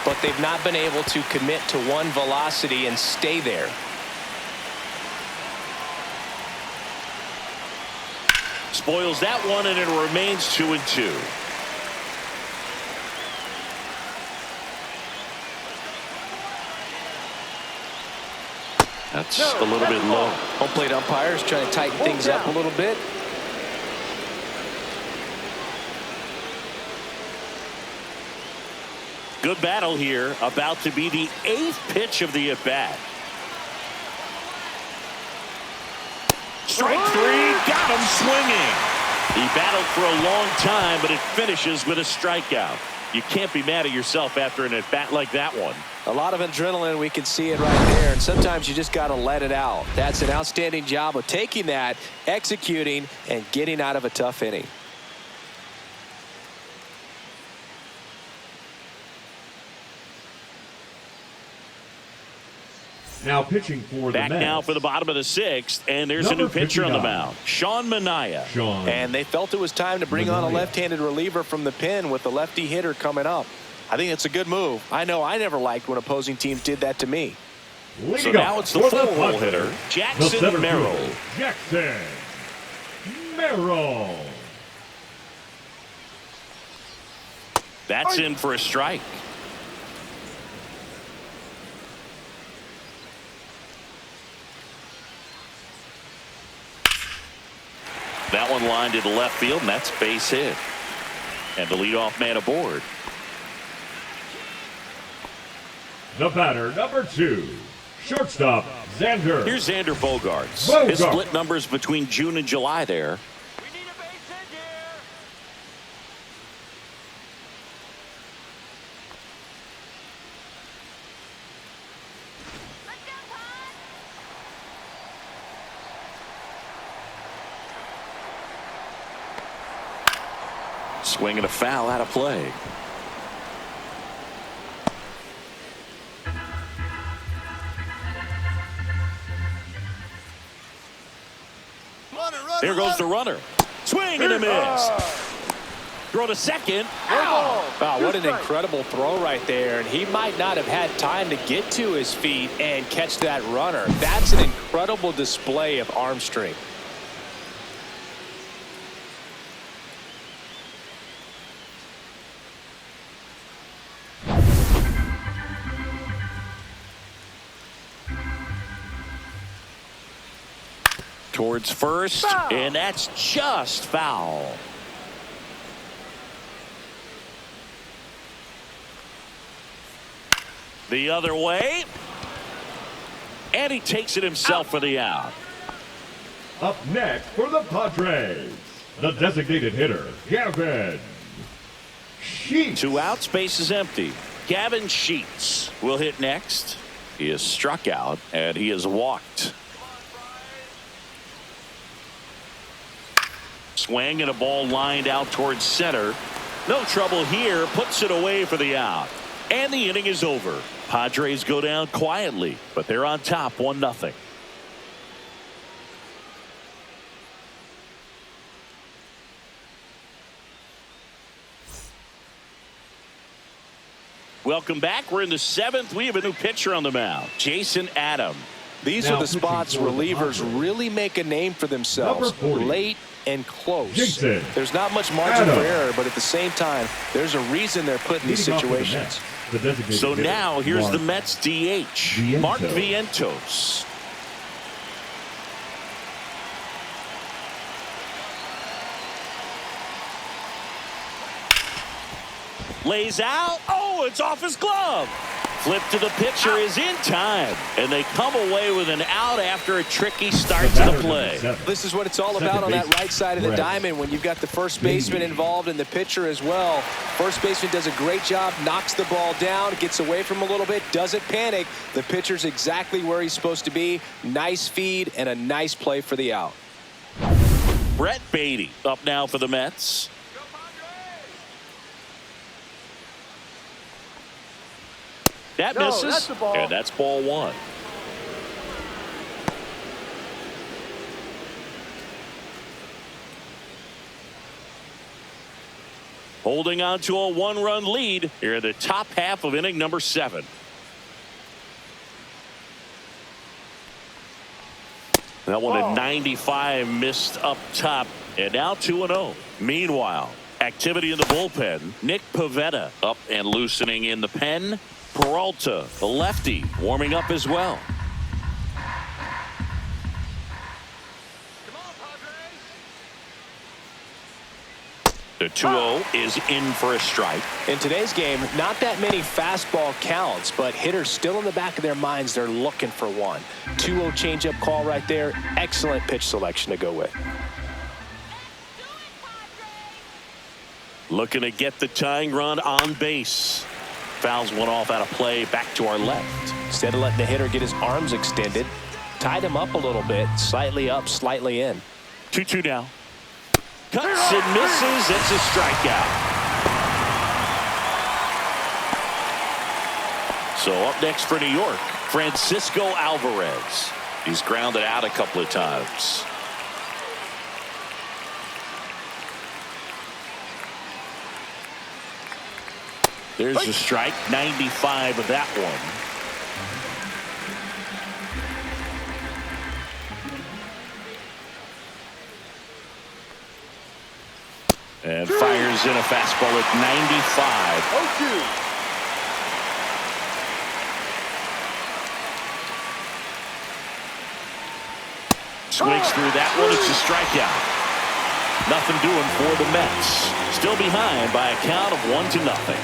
[SPEAKER 2] but they've not been able to commit to one velocity and stay there.
[SPEAKER 1] Spoils that one, and it remains 2-2. That's a little bit low.
[SPEAKER 2] Home plate umpires trying to tighten things up a little bit.
[SPEAKER 1] Good battle here. About to be the 8th pitch of the at-bat. Strike 3. Got him swinging. He battled for a long time, but it finishes with a strikeout. You can't be mad at yourself after an at-bat like that one.
[SPEAKER 2] A lot of adrenaline, we can see it right there, and sometimes you just got to let it out. That's an outstanding job of taking that, executing, and getting out of a tough inning.
[SPEAKER 4] Now pitching for the
[SPEAKER 1] Back
[SPEAKER 4] Mets.
[SPEAKER 1] now for the bottom of the 6th, and there's a new pitcher on the mound, Sean Manaea.
[SPEAKER 2] And they felt it was time to bring on a left-handed reliever from the pen with the lefty hitter coming up. I think it's a good move. I know I never liked when opposing teams did that to me.
[SPEAKER 1] So now it's the 4-hole hitter, Jackson Merrill.
[SPEAKER 4] Jackson Merrill.
[SPEAKER 1] That's in for a strike. That one lined into left field, and that's base hit. And the leadoff man aboard.
[SPEAKER 4] The batter, number 2, shortstop, Xander.
[SPEAKER 1] Here's Xander Bogaerts. His split numbers between June and July there.
[SPEAKER 5] We need a base hit here. Let's go, Pod.
[SPEAKER 1] Swinging a foul out of play. There goes the runner. Swing and a miss. Throw to second.
[SPEAKER 2] Wow, what an incredible throw right there. And he might not have had time to get to his feet and catch that runner. That's an incredible display of arm strength.
[SPEAKER 1] Towards first, and that's just foul. The other way. And he takes it himself for the out.
[SPEAKER 4] Up next for the Padres, the designated hitter, Gavin Sheets.
[SPEAKER 1] 2 outs, base is empty. Gavin Sheets will hit next. He is struck out, and he is walked. Swing and a ball lined out towards center. No trouble here. Puts it away for the out. And the inning is over. Padres go down quietly, but they're on top 1-0. Welcome back. We're in the 7th. We have a new pitcher on the mound, Jason Adam.
[SPEAKER 2] These are the spots relievers really make a name for themselves. Late and close.
[SPEAKER 4] Jason
[SPEAKER 2] There's not much margin for error, but at the same time, there's a reason they're put in these situations.
[SPEAKER 1] So now here's the Mets DH, Mark Vientos. Lays out. Oh, it's off his glove. Flip to the pitcher is in time, and they come away with an out after a tricky start to the play.
[SPEAKER 2] This is what it's all about on that right side of the diamond when you've got the first baseman involved and the pitcher as well. First baseman does a great job, knocks the ball down, gets away from him a little bit, doesn't panic. The pitcher's exactly where he's supposed to be. Nice feed and a nice play for the out.
[SPEAKER 1] Brett Beatty up now for the Mets. That misses, and that's ball one. Holding on to a one-run lead here in the top half of inning number 7. That one at 95 missed up top, and now 2-0. Meanwhile, activity in the bullpen. Nick Pivetta up and loosening in the pen. Peralta, the lefty, warming up as well. The 2-0 is in for a strike.
[SPEAKER 2] In today's game, not that many fastball counts, but hitters still in the back of their minds, they're looking for one. 2-0 changeup call right there. Excellent pitch selection to go with.
[SPEAKER 1] Looking to get the tying run on base. Fouls one off out of play back to our left.
[SPEAKER 2] Instead of letting the hitter get his arms extended, tied him up a little bit, slightly up, slightly in.
[SPEAKER 1] 2-2 now. Cuts and misses. It's a strikeout. So up next for New York, Francisco Alvarez. He's grounded out a couple of times. There's a strike, 95 of that one. And fires in a fastball at 95. 0-2. Swings through that one. It's a strikeout. Nothing doing for the Mets. Still behind by a count of 1-0.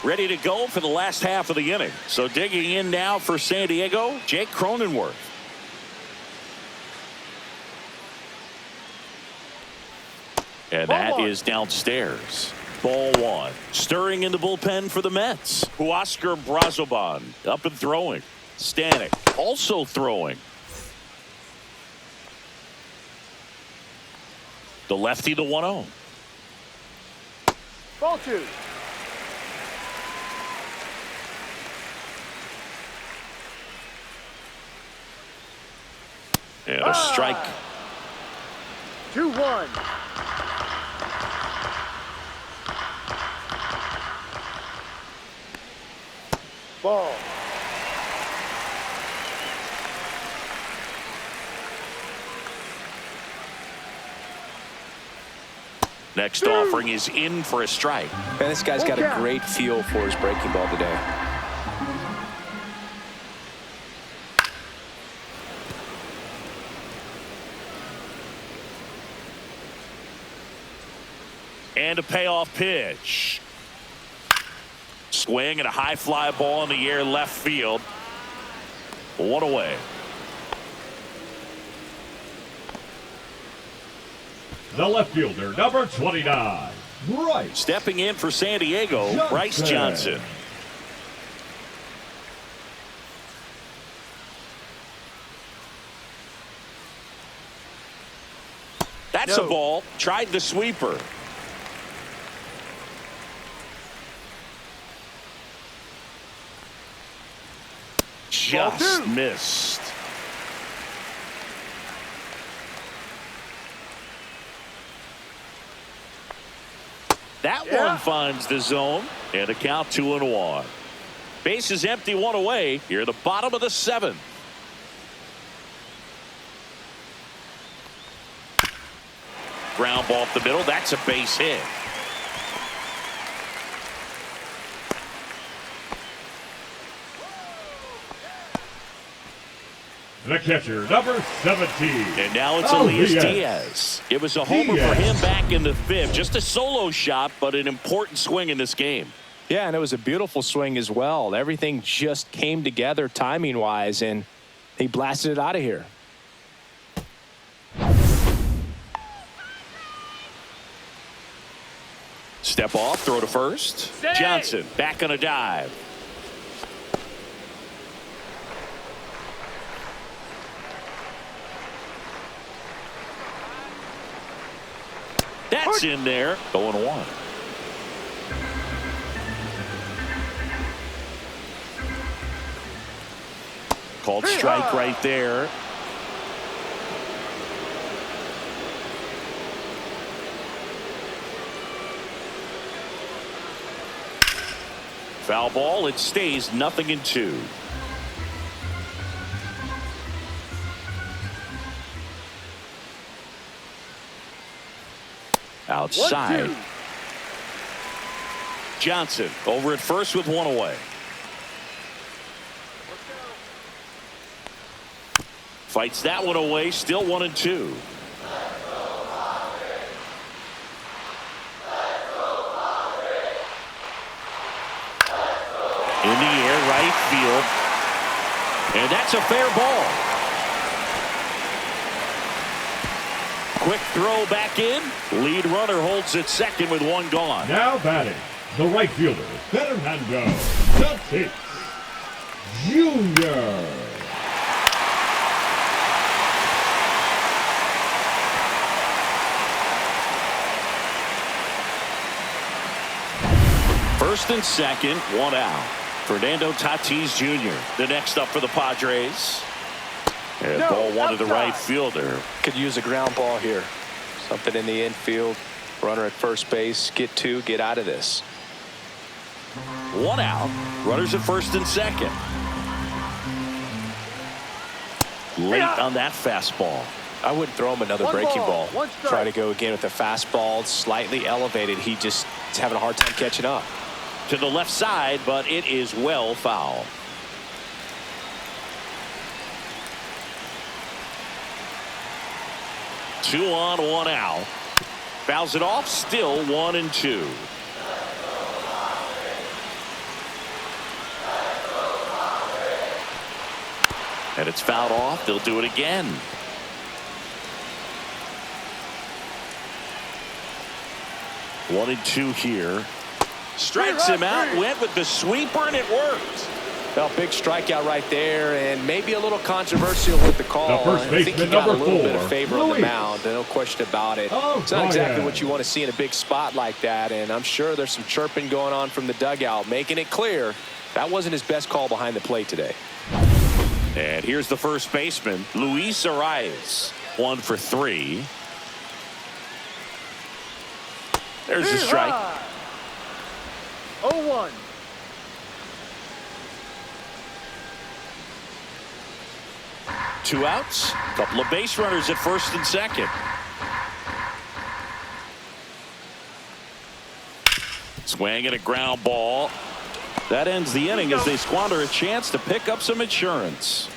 [SPEAKER 1] Ready to go for the last half of the inning. So digging in now for San Diego, Jake Cronenworth. And that is downstairs. Ball one. Stirring in the bullpen for the Mets. Huascar Brazoban up and throwing. Stanek also throwing. The lefty, the 1-0.
[SPEAKER 3] Ball 2.
[SPEAKER 1] And a strike.
[SPEAKER 3] 2-1. Ball.
[SPEAKER 1] Next offering is in for a strike.
[SPEAKER 2] Man, this guy's got a great feel for his breaking ball today.
[SPEAKER 1] And a payoff pitch. Swing and a high fly ball in the air left field. One away.
[SPEAKER 4] The left fielder, number 29, Bryce.
[SPEAKER 1] Stepping in for San Diego, Bryce Johnson. That's a ball. Tried the sweeper. Just missed. That one finds the zone, and a count 2-1. Base is empty, one away. Here at the bottom of the 7th. Ground ball up the middle. That's a base hit.
[SPEAKER 4] The catcher, number 17.
[SPEAKER 1] And now it's Elias Diaz. It was a homer for him back in the 5th. Just a solo shot, but an important swing in this game.
[SPEAKER 2] Yeah, and it was a beautiful swing as well. Everything just came together timing-wise, and he blasted it out of here.
[SPEAKER 1] Step off, throw to first. Johnson back on a dive. That's in there. 0-1. Called strike right there. Foul ball. It stays 0-2. Outside. Johnson over at first with one away. Fights that one away. Still 1-2. In the air, right field. And that's a fair ball. Quick throw back in. Lead runner holds at second with one gone.
[SPEAKER 4] Now batting, the right fielder, Fernando Tatis Jr.
[SPEAKER 1] First and second, one out. Fernando Tatis Jr. the next up for the Padres. And ball one to the right fielder.
[SPEAKER 2] Could use a ground ball here. Something in the infield. Runner at first base. Get two. Get out of this.
[SPEAKER 1] One out. Runners at first and second. Late on that fastball.
[SPEAKER 2] I wouldn't throw him another breaking ball. Try to go again with the fastball. Slightly elevated. He just is having a hard time catching up.
[SPEAKER 1] To the left side, but it is well foul. Two on, one out. Fouls it off, still 1-2. And it's fouled off. They'll do it again. One and two here. Strikes him out, went with the sweeper, and it worked.
[SPEAKER 2] Well, big strikeout right there, and maybe a little controversial with the call.
[SPEAKER 4] The first
[SPEAKER 2] I think he
[SPEAKER 4] baseman,
[SPEAKER 2] got a
[SPEAKER 4] number
[SPEAKER 2] little
[SPEAKER 4] 4,
[SPEAKER 2] bit of favor on the mound. No question about it. It's not exactly what you want to see in a big spot like that, and I'm sure there's some chirping going on from the dugout, making it clear that wasn't his best call behind the plate today.
[SPEAKER 1] And here's the first baseman, Luis Arias. 1 for 3. There's the strike.
[SPEAKER 3] 0-1.
[SPEAKER 1] Two outs. Couple of base runners at first and second. Swing and a ground ball. That ends the inning as they squander a chance to pick up some insurance.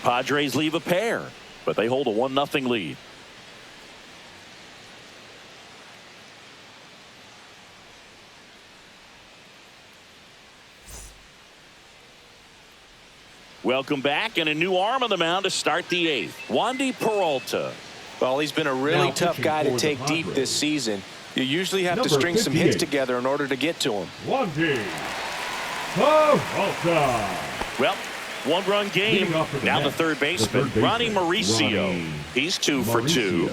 [SPEAKER 1] Padres leave a pair, but they hold a 1-0 lead. Welcome back, and a new arm on the mound to start the 8th. Wandy Peralta.
[SPEAKER 2] Well, he's been a really tough guy to take deep this season. You usually have to string some hits together in order to get to him.
[SPEAKER 4] Wandy Peralta.
[SPEAKER 1] Well, one-run game. Now the third baseman, Ronnie Mauricio. He's 2 for 2.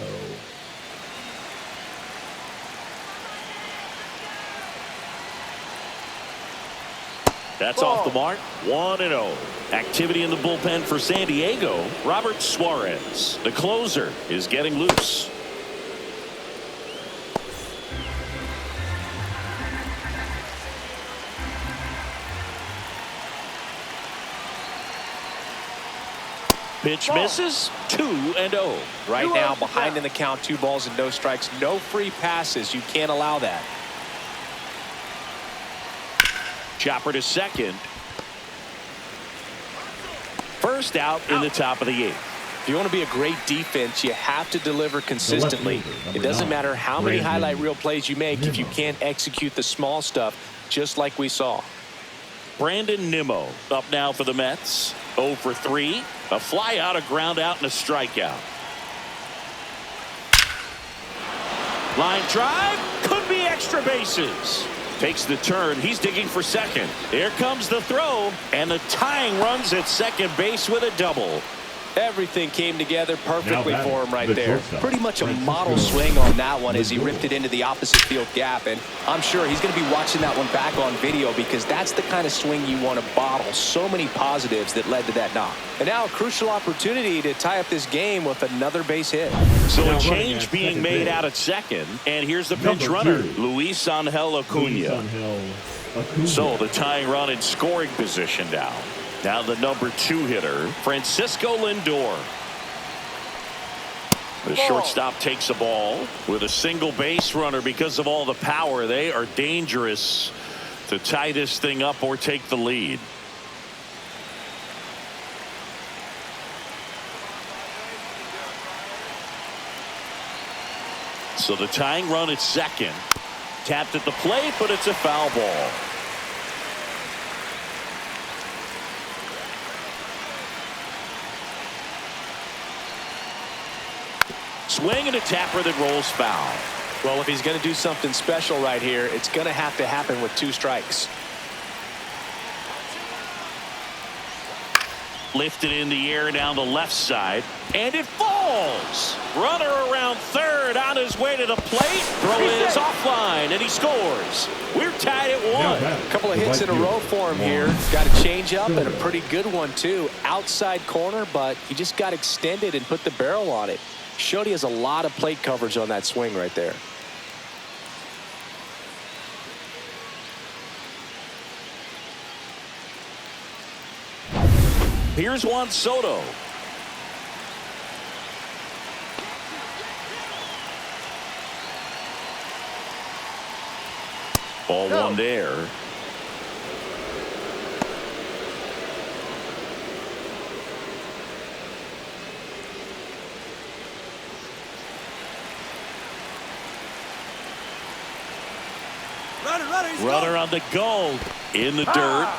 [SPEAKER 1] That's off the mark. 1-0. Activity in the bullpen for San Diego. Robert Suarez, the closer, is getting loose. Pitch misses. 2-0.
[SPEAKER 2] Right now, behind in the count, 2 balls and no strikes. No free passes. You can't allow that.
[SPEAKER 1] Chopper to second. First out in the top of the 8th.
[SPEAKER 2] If you want to be a great defense, you have to deliver consistently. It doesn't matter how many highlight reel plays you make if you can't execute the small stuff, just like we saw.
[SPEAKER 1] Brandon Nimmo up now for the Mets. 0 for 3. A fly out, a ground out, and a strikeout. Line drive. Could be extra bases. Takes the turn. He's digging for second. Here comes the throw. And the tying runs at second base with a double.
[SPEAKER 2] Everything came together perfectly for him right there. Pretty much a model swing on that one as he ripped it into the opposite field gap. And I'm sure he's going to be watching that one back on video because that's the kind of swing you want to bottle. So many positives that led to that knock. And now a crucial opportunity to tie up this game with another base hit.
[SPEAKER 1] So a change being made out at second. And here's the pinch runner, Luis Angel Acuna. So the tying run in scoring position now. Now the number 2 hitter, Francisco Lindor. The shortstop takes a ball with a single base runner. Because of all the power, they are dangerous to tie this thing up or take the lead. So the tying run at second. Tapped at the plate, but it's a foul ball. Swing and a tapper that rolls foul.
[SPEAKER 2] Well, if he's going to do something special right here, it's going to have to happen with 2 strikes.
[SPEAKER 1] Lifted in the air down the left side, and it falls. Runner around third on his way to the plate. Throw is offline, and he scores. We're tied at 1.
[SPEAKER 2] A couple of hits in a row for him here. Got a change up and a pretty good one too. Outside corner, but he just got extended and put the barrel on it. Showed he has a lot of plate coverage on that swing right there.
[SPEAKER 1] Here's Juan Soto. Ball 1 there. Runner on the go in the dirt.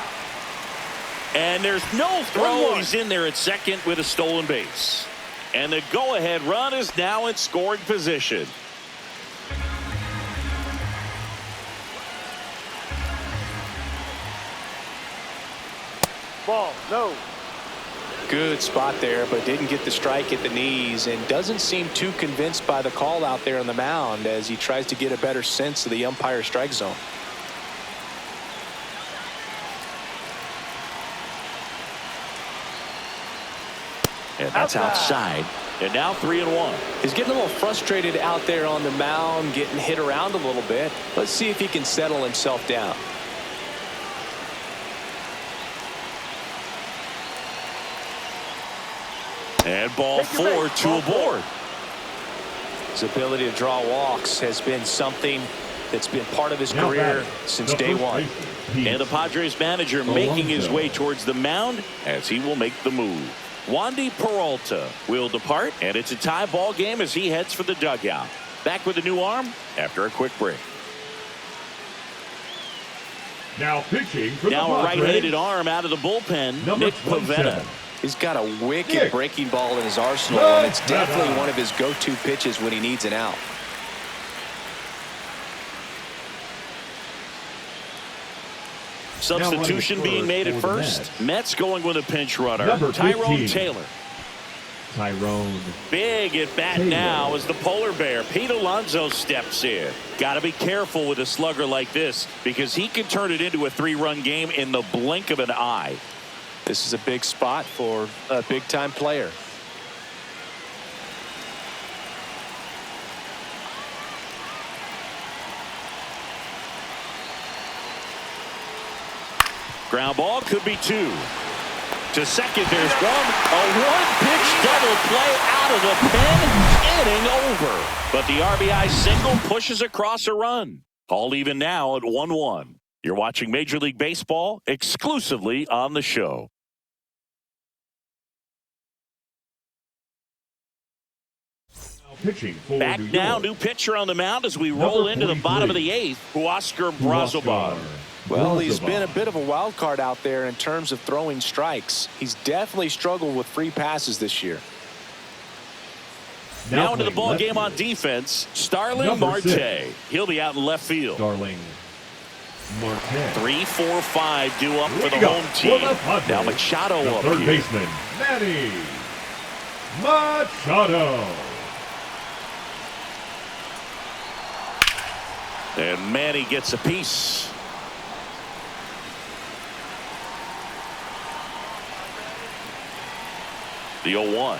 [SPEAKER 1] And there's no throw. He's in there at second with a stolen base. And the go-ahead run is now in scoring position.
[SPEAKER 3] Ball, no.
[SPEAKER 2] Good spot there, but didn't get the strike at the knees and doesn't seem too convinced by the call out there on the mound as he tries to get a better sense of the umpire strike zone.
[SPEAKER 1] And that's outside. And now 3-1.
[SPEAKER 2] He's getting a little frustrated out there on the mound, getting hit around a little bit. Let's see if he can settle himself down.
[SPEAKER 1] And ball 4, 2 aboard.
[SPEAKER 2] His ability to draw walks has been something that's been part of his career since day 1.
[SPEAKER 1] And the Padres manager making his way towards the mound as he will make the move. Wandy Peralta will depart, and it's a tie ball game as he heads for the dugout. Back with a new arm after a quick break.
[SPEAKER 4] Now pitching for
[SPEAKER 1] now
[SPEAKER 4] the
[SPEAKER 1] a
[SPEAKER 4] Padres,
[SPEAKER 1] right-handed arm out of the bullpen, Nick Pivetta.
[SPEAKER 2] He's got a wicked breaking ball in his arsenal, and it's definitely one of his go-to pitches when he needs an out.
[SPEAKER 1] Substitution being made at first. Mets going with a pinch runner. Tyrone Taylor. Big at bat now as the polar bear, Pete Alonso, steps in. Got to be careful with a slugger like this because he can turn it into a 3-run game in the blink of an eye.
[SPEAKER 2] This is a big spot for a big-time player.
[SPEAKER 1] Ground ball could be 2. To second, there's one. A one-pitch double play out of the pen. Inning over. But the RBI single pushes across a run. All even now at 1-1. You're watching Major League Baseball exclusively on the show.
[SPEAKER 4] Pitching for
[SPEAKER 1] Back
[SPEAKER 4] New
[SPEAKER 1] now,
[SPEAKER 4] York.
[SPEAKER 1] new pitcher on the mound as we roll into the bottom of the 8th. Huascar Brazoban.
[SPEAKER 2] Well, he's been a bit of a wild card out there in terms of throwing strikes. He's definitely struggled with free passes this year.
[SPEAKER 1] Now into the ball game on defense, Starling Marte.
[SPEAKER 4] 6.
[SPEAKER 1] He'll be out in left field.
[SPEAKER 4] Starling Marte.
[SPEAKER 1] 3, 4, 5 due up for the
[SPEAKER 4] Go.
[SPEAKER 1] home team.
[SPEAKER 4] For the Padres,
[SPEAKER 1] Now Machado
[SPEAKER 4] the
[SPEAKER 1] up
[SPEAKER 4] third
[SPEAKER 1] here.
[SPEAKER 4] baseman, Manny Machado.
[SPEAKER 1] And Manny gets a piece. The 0-1.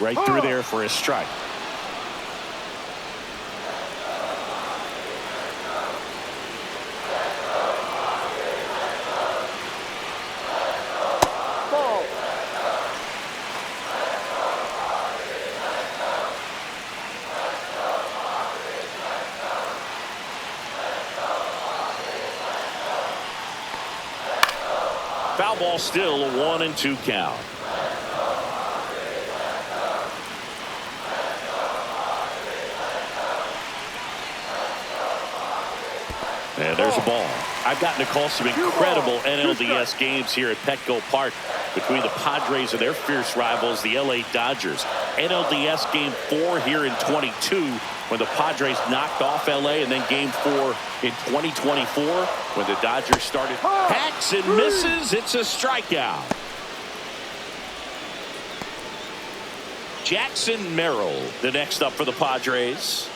[SPEAKER 1] Right through there for a strike.
[SPEAKER 3] Ball.
[SPEAKER 1] Foul ball still, a 1-2 count. And there's a ball. I've gotten to call some incredible NLDS games here at Petco Park between the Padres and their fierce rivals, the LA Dodgers. NLDS Game 4 here in 22 when the Padres knocked off LA, and then Game 4 in 2024 when the Dodgers started. Hacks and misses. It's a strikeout. Jackson Merrill, the next up for the Padres.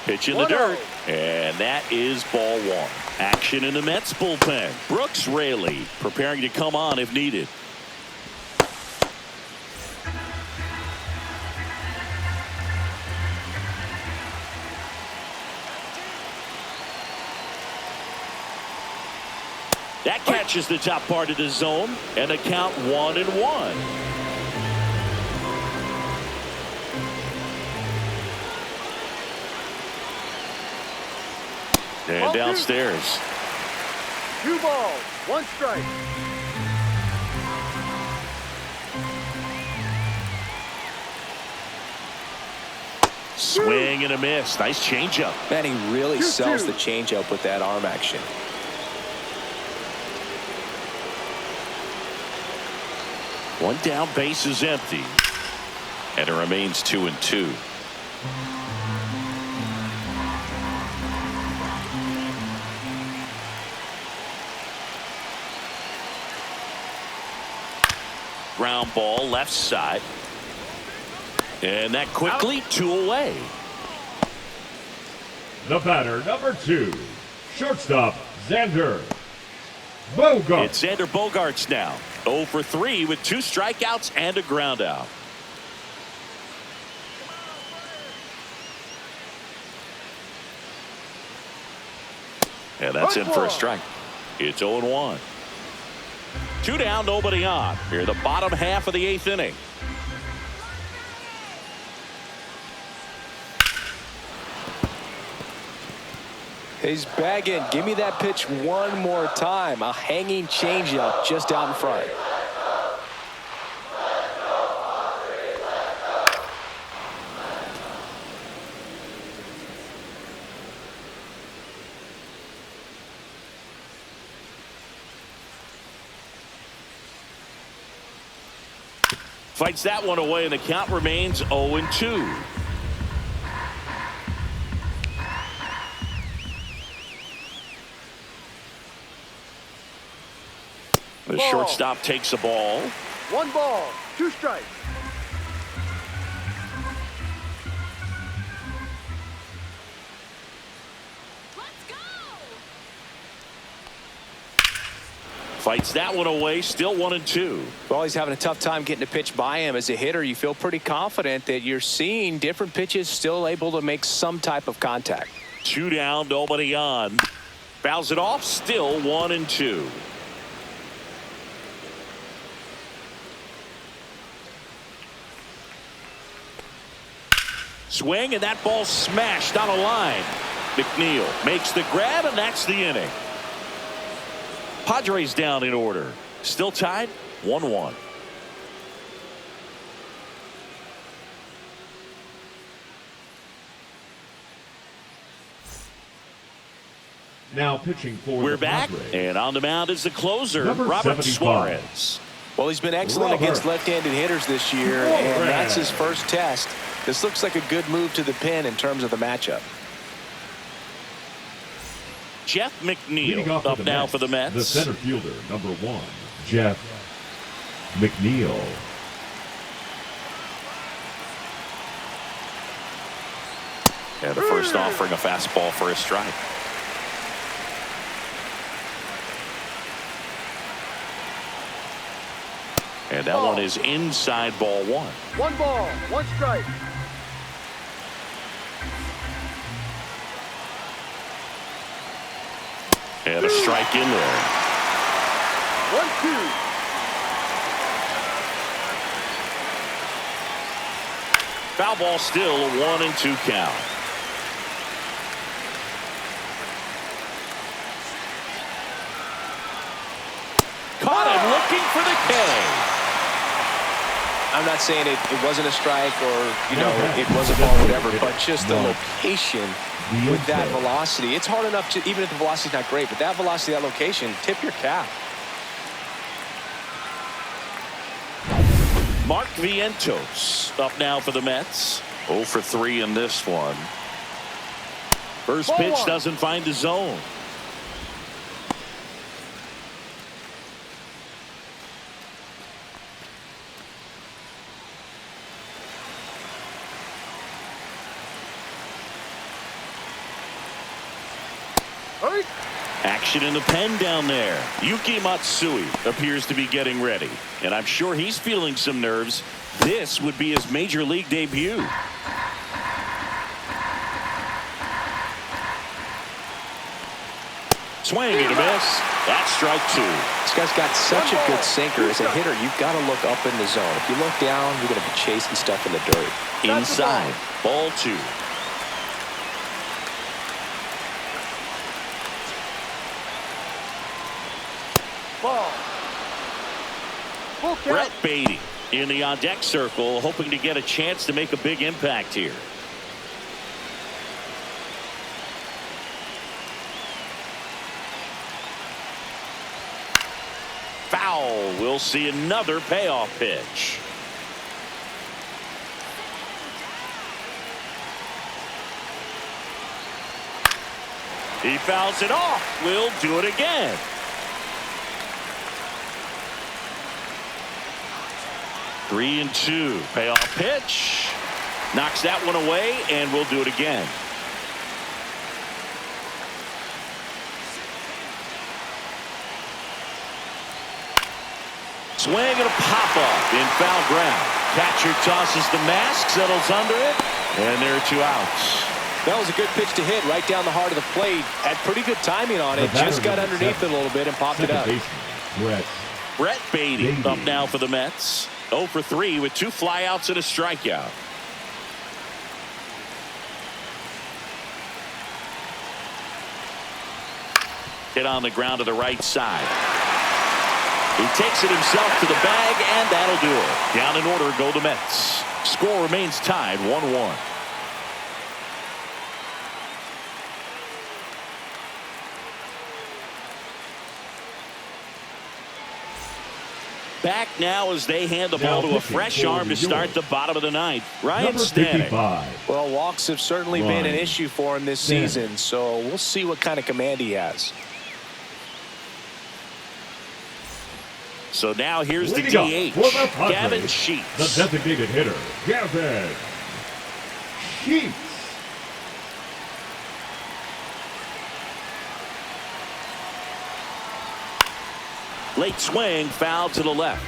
[SPEAKER 1] Pitch in the dirt, and that is ball 1. Action in the Mets bullpen. Brooks Raley preparing to come on if needed. That catches the top part of the zone, and the count 1-1. And downstairs.
[SPEAKER 3] 2 balls, 1 strike.
[SPEAKER 1] Swing and a miss. Nice changeup.
[SPEAKER 2] Man, he really sells the changeup with that arm action.
[SPEAKER 1] One down, base is empty. And it remains 2-2. Ground ball left side. And that quickly 2 away.
[SPEAKER 4] The batter, number 2, shortstop, Xander Bogaerts.
[SPEAKER 1] It's Xander Bogaerts now. 0 for 3 with 2 strikeouts and a ground out. And that's in for a strike. It's 0-1. 2 down, nobody on. Here, the bottom half of the 8th inning.
[SPEAKER 2] He's bagging. Give me that pitch one more time. A hanging changeup just out in front.
[SPEAKER 1] Fights that one away, and the count remains 0-2. The shortstop takes the ball.
[SPEAKER 3] 1 ball, 2 strikes.
[SPEAKER 5] Let's go!
[SPEAKER 1] Fights that one away, still 1-2.
[SPEAKER 2] Well, he's having a tough time getting a pitch by him. As a hitter, you feel pretty confident that you're seeing different pitches still able to make some type of contact.
[SPEAKER 1] 2 down, nobody on. Fouls it off, still 1-2. Swing, and that ball smashed on a line. McNeil makes the grab, and that's the inning. Padres down in order. Still tied 1-1.
[SPEAKER 4] Now pitching for
[SPEAKER 1] We're
[SPEAKER 4] the
[SPEAKER 1] back,
[SPEAKER 4] Padres.
[SPEAKER 1] and on the mound is the closer,
[SPEAKER 4] Number
[SPEAKER 1] Robert
[SPEAKER 4] 75.
[SPEAKER 1] Suarez.
[SPEAKER 2] Well, he's been excellent against left-handed hitters this year, and that's his first test. This looks like a good move to the pen in terms of the matchup.
[SPEAKER 1] Jeff
[SPEAKER 4] Leading
[SPEAKER 1] McNeil
[SPEAKER 4] off
[SPEAKER 1] up
[SPEAKER 4] for the
[SPEAKER 1] now
[SPEAKER 4] Mets,
[SPEAKER 1] for the Mets.
[SPEAKER 4] The center fielder, number 1, Jeff McNeil.
[SPEAKER 1] And the first offering, a fastball for a strike. And that one is inside ball 1.
[SPEAKER 3] 1 ball, 1 strike.
[SPEAKER 1] And a strike in there.
[SPEAKER 3] 1-2.
[SPEAKER 1] Foul ball still, a 1-2 count. Caught him looking for the K.
[SPEAKER 2] I'm not saying it wasn't a strike or, it was a ball, whatever, but just the location with that velocity. It's hard enough to, even if the velocity's not great, but that velocity, that location, tip your cap.
[SPEAKER 1] Mark Vientos up now for the Mets. 0 for 3 in this one. First pitch doesn't find the zone.
[SPEAKER 3] Hurry.
[SPEAKER 1] Action in the pen down there. Yuki Matsui appears to be getting ready, and I'm sure he's feeling some nerves. This would be his major league debut. Swing and a miss. That's strike 2.
[SPEAKER 2] This guy's got such a good sinker. As a hitter, you've got to look up in the zone. If you look down, you're going to be chasing stuff in the dirt.
[SPEAKER 1] Inside, ball 2.
[SPEAKER 3] Ball. Full count.
[SPEAKER 1] Brett Beatty in the on-deck circle, hoping to get a chance to make a big impact here. Foul. We'll see another payoff pitch. He fouls it off. We'll do it again. Three and 2. Payoff pitch. Knocks that one away, and we'll do it again. Swing and a pop-up in foul ground. Catcher tosses the mask, settles under it, and there are 2 outs.
[SPEAKER 2] That was a good pitch to hit right down the heart of the plate. Had pretty good timing on it. Just got underneath it a little bit and popped it up.
[SPEAKER 1] Brett Beatty up now for the Mets. 0 for 3 with 2 flyouts and a strikeout. Hit on the ground to the right side. He takes it himself to the bag, and that'll do it. Down in order go the Mets. Score remains tied 1-1. Back now as they hand the ball to a fresh arm to start the bottom of the 9th. Ryan Stanton.
[SPEAKER 2] Well, walks have certainly been an issue for him this season, so we'll see what kind of command he has.
[SPEAKER 1] So now here's the DH, Gavin Sheets.
[SPEAKER 4] The designated hitter, Gavin Sheets.
[SPEAKER 1] Late swing, foul to the left.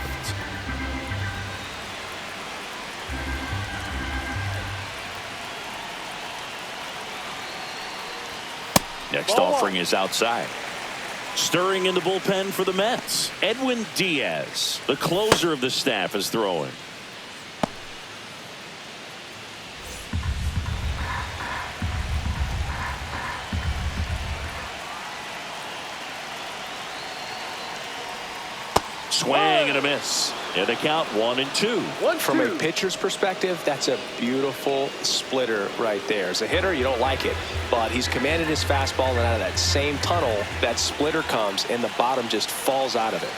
[SPEAKER 1] Next offering is outside. Stirring in the bullpen for the Mets, Edwin Diaz, the closer of the staff, is throwing. Swing and a miss. And the count 1-2.
[SPEAKER 2] From a pitcher's perspective, that's a beautiful splitter right there. As a hitter, you don't like it, but he's commanded his fastball, and out of that same tunnel, that splitter comes, and the bottom just falls out of it.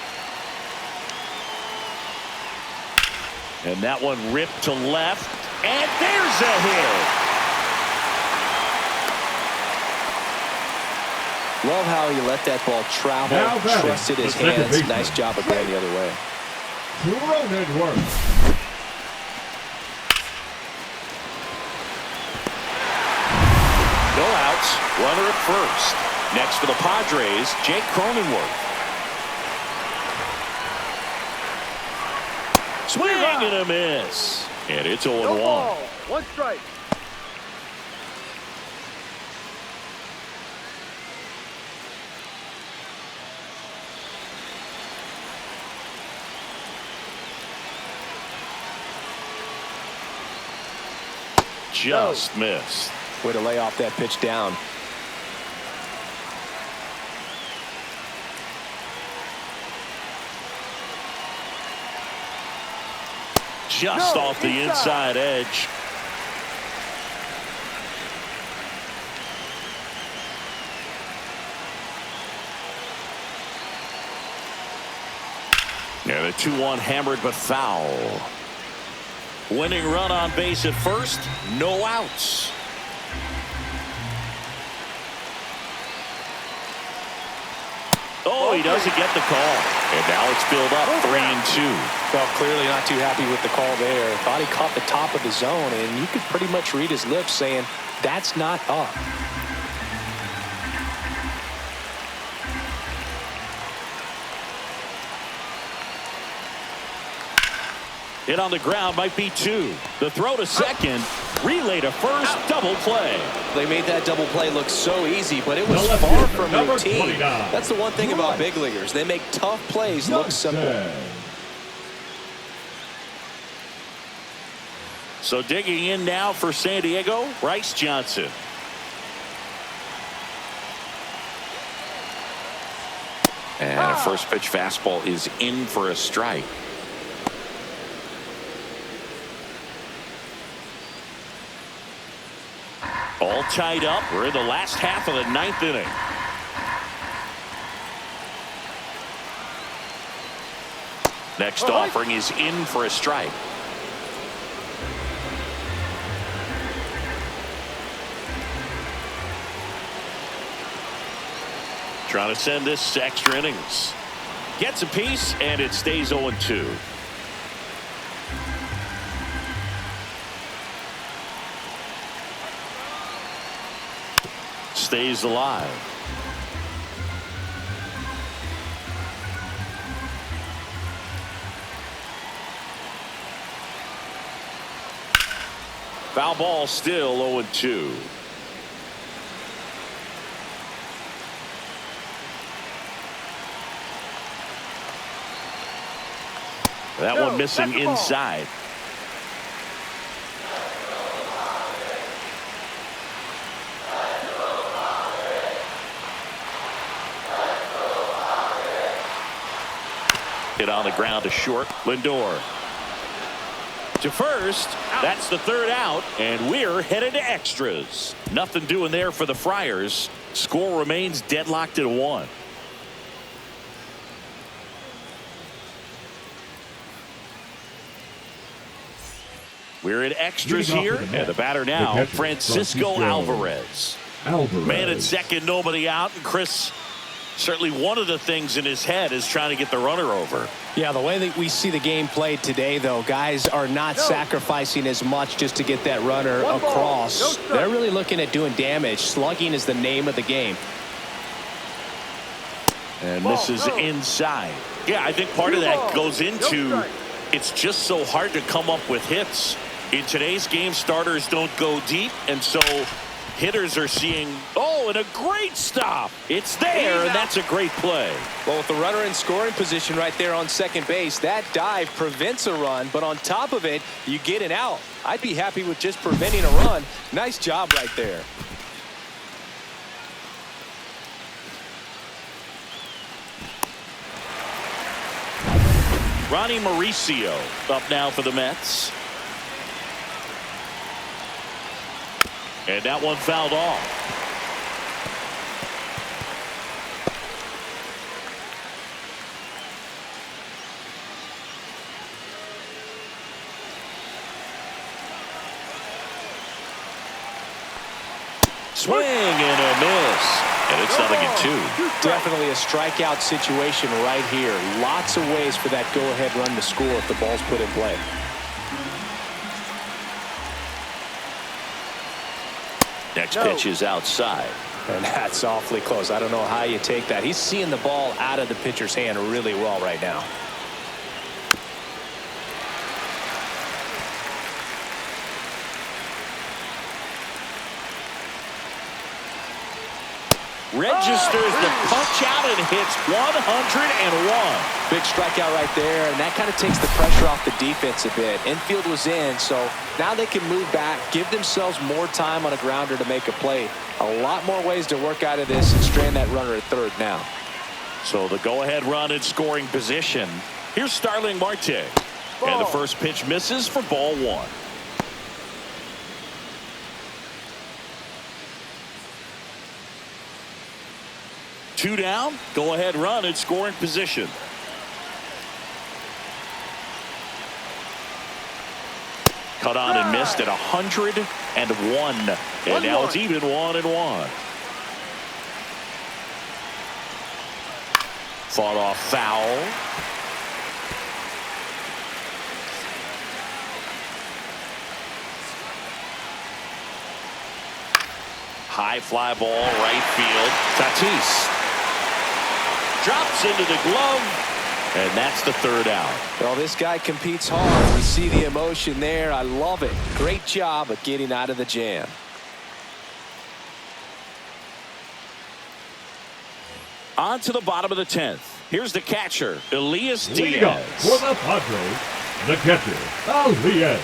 [SPEAKER 1] And that one ripped to left, and there's a hit.
[SPEAKER 2] Love how he let that ball travel, trusted his hands. Nice job of going the other way.
[SPEAKER 1] No outs, runner at first. Next for the Padres, Jake Cronenworth. Swing and a miss. And it's 0-1.
[SPEAKER 3] No ball. 1 strike.
[SPEAKER 1] Just missed.
[SPEAKER 2] Way to lay off that pitch down.
[SPEAKER 1] Just off the inside edge. And a 2-1 hammered but foul. Winning run on base at first, no outs. Oh, he doesn't get the call. And now it's filled up 3-2.
[SPEAKER 2] Well, clearly not too happy with the call there. Thought he caught the top of the zone, and you could pretty much read his lips saying, that's not up.
[SPEAKER 1] Hit on the ground might be 2. The throw to second, relay to first, double play.
[SPEAKER 2] They made that double play look so easy, but it was far from routine. That's the one thing about big leaguers. They make tough plays look simple.
[SPEAKER 1] So digging in now for San Diego, Bryce Johnson.
[SPEAKER 6] And a first pitch fastball is in for a strike.
[SPEAKER 1] All tied up. We're in the last half of the 9th inning. Next offering is in for a strike. Trying to send this to extra innings. Gets a piece, and it stays 0-2. Stays alive. Foul ball, still 0-2. That one missing inside. Hit on the ground to short. Lindor to first. That's the 3rd out, and we're headed to extras. Nothing doing there for the Friars. Score remains deadlocked at 1. We're in extras here, and the batter now, Francisco Alvarez. Man at second, nobody out, and Chris, certainly one of the things in his head is trying to get the runner over.
[SPEAKER 2] Yeah, the way that we see the game played today, though, guys are not sacrificing as much just to get that runner across. They're really looking at doing damage. Slugging is the name of the game.
[SPEAKER 1] And this is inside. Yeah, I think part of that goes into it's just so hard to come up with hits. In today's game, starters don't go deep, and so hitters are seeing, oh, and a great stop. It's there, and that's a great play.
[SPEAKER 2] Well, with the runner in scoring position right there on second base, that dive prevents a run, but on top of it, you get an out. I'd be happy with just preventing a run. Nice job right there.
[SPEAKER 1] Ronnie Mauricio up now for the Mets. And that one fouled off. Swing and a miss. And it's 0-2.
[SPEAKER 2] Definitely a strikeout situation right here. Lots of ways for that go-ahead run to score if the ball's put in play.
[SPEAKER 1] Next pitch is outside.
[SPEAKER 2] And that's awfully close. I don't know how you take that. He's seeing the ball out of the pitcher's hand really well right now.
[SPEAKER 1] Registers the punch out and hits 101.
[SPEAKER 2] Big strikeout right there, and that kind of takes the pressure off the defense a bit. Infield was in, so now they can move back, give themselves more time on a grounder to make a play. A lot more ways to work out of this and strand that runner at third now.
[SPEAKER 1] So the go-ahead run in scoring position. Here's Starling Marte. And the first pitch misses for ball one. Two down, go-ahead run in scoring position. Cut on and missed at 101. And now it's even 1-1. Fought off foul. High fly ball, right field. Tatis drops into the glove, and that's the third out.
[SPEAKER 2] Well, this guy competes hard. We see the emotion there. I love it. Great job of getting out of the jam.
[SPEAKER 1] On to the bottom of the 10th. Here's the catcher, Elias
[SPEAKER 4] Leading up
[SPEAKER 1] Diaz.
[SPEAKER 4] for the Padres, the catcher, Elias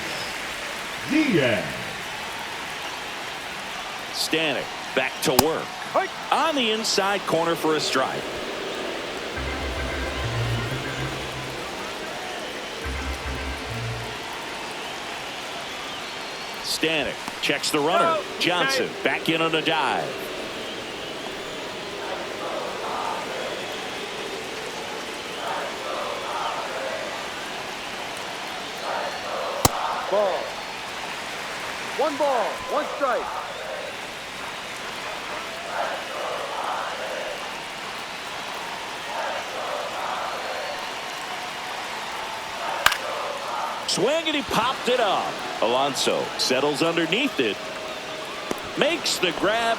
[SPEAKER 4] Diaz.
[SPEAKER 1] Stanek back to work. On the inside corner for a strike. Stanek checks the runner. Johnson back in on a dive.
[SPEAKER 3] Ball. One ball, one strike.
[SPEAKER 1] Swing and he popped it up. Alonso settles underneath it. Makes the grab.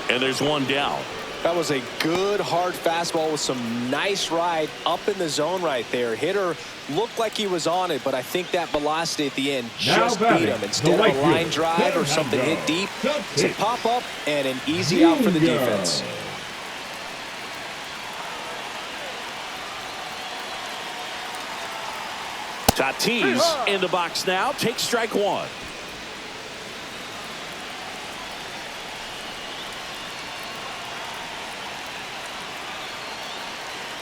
[SPEAKER 1] And there's one down.
[SPEAKER 2] That was a good hard fastball with some nice ride up in the zone right there. Hitter looked like he was on it, but I think that velocity at the end just beat him. Instead of a line drive or something hit deep, it's a pop up and an easy out for the defense.
[SPEAKER 1] Tatis in the box now. Takes strike one.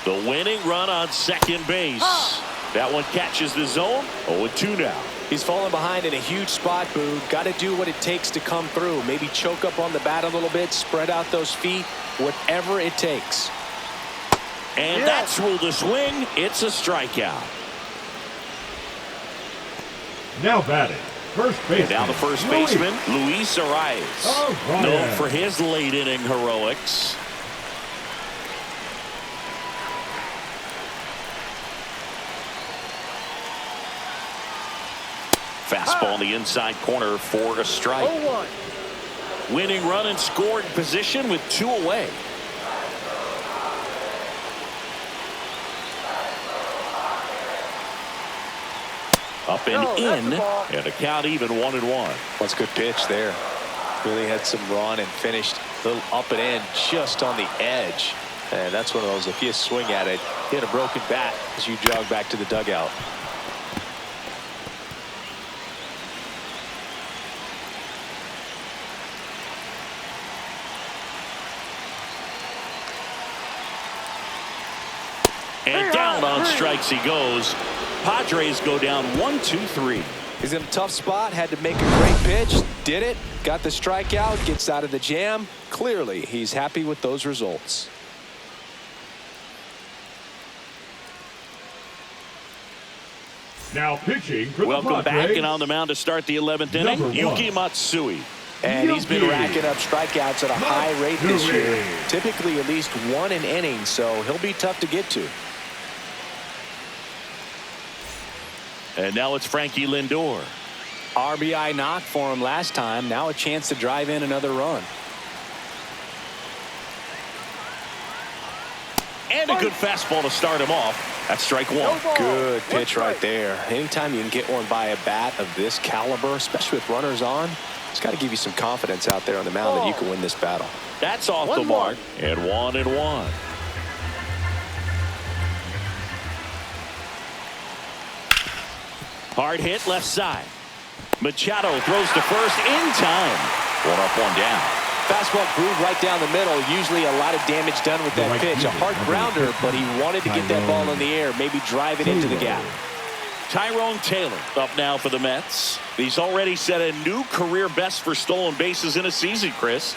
[SPEAKER 1] The winning run on second base. That one catches the zone. 0-2 now.
[SPEAKER 2] He's falling behind in a huge spot, Boo. Got to do what it takes to come through. Maybe choke up on the bat a little bit, spread out those feet, whatever it takes.
[SPEAKER 1] And that's ruled a swing. It's a strikeout.
[SPEAKER 4] Now batting, first baseman.
[SPEAKER 1] Now the first baseman, Luis Arias. Known for his late inning heroics. Fastball in the inside corner for a strike.
[SPEAKER 3] 0-1.
[SPEAKER 1] Winning run in scoring position with two away. Up and in, and a count even 1-1.
[SPEAKER 2] That's a good pitch there. Really had some run and finished a little up and in just on the edge. And that's one of those, if you swing at it, hit a broken bat as you jog back to the dugout.
[SPEAKER 1] And down on strikes he goes. Padres go down 1-2-3.
[SPEAKER 2] He's in a tough spot, had to make a great pitch, did it, got the strikeout, gets out of the jam. Clearly, he's happy with those results.
[SPEAKER 4] Now pitching for the
[SPEAKER 1] Welcome back,
[SPEAKER 4] Padres.
[SPEAKER 1] and on the mound to start the 11th inning,
[SPEAKER 4] Number one.
[SPEAKER 1] Yuki Matsui.
[SPEAKER 2] And he's been
[SPEAKER 4] Yuki.
[SPEAKER 2] racking up strikeouts at a high rate this
[SPEAKER 4] Matsui.
[SPEAKER 2] year. Typically at least one an inning, so he'll be tough to get to.
[SPEAKER 1] And now it's Frankie Lindor.
[SPEAKER 7] RBI knock for him last time. Now a chance to drive in another run.
[SPEAKER 1] And a good fastball to start him off. That's strike one.
[SPEAKER 3] No ball.
[SPEAKER 2] Good
[SPEAKER 3] One
[SPEAKER 2] pitch right
[SPEAKER 3] strike.
[SPEAKER 2] there. Anytime you can get one by a bat of this caliber, especially with runners on, it's got to give you some confidence out there on the mound that you can win this battle.
[SPEAKER 1] That's off the
[SPEAKER 3] 1-1.
[SPEAKER 1] mark. And 1-1. Hard hit left side. Machado throws to first in time. One up, one down.
[SPEAKER 2] Fastball groove right down the middle. Usually a lot of damage done with that
[SPEAKER 4] Right
[SPEAKER 2] pitch. A
[SPEAKER 4] fielder,
[SPEAKER 2] hard
[SPEAKER 4] number
[SPEAKER 2] grounder, but he wanted to get that
[SPEAKER 4] Tyrone
[SPEAKER 2] ball in the air, maybe drive it into the gap.
[SPEAKER 1] Tyrone Taylor up now for the Mets. He's already set a new career best for stolen bases in a season, Chris.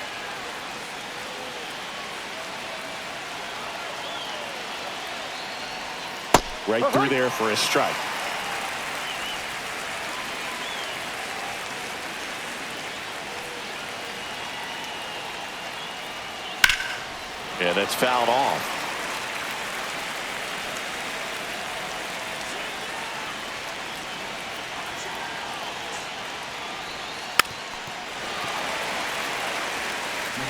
[SPEAKER 1] Right through there for a strike. Yeah, that's fouled off.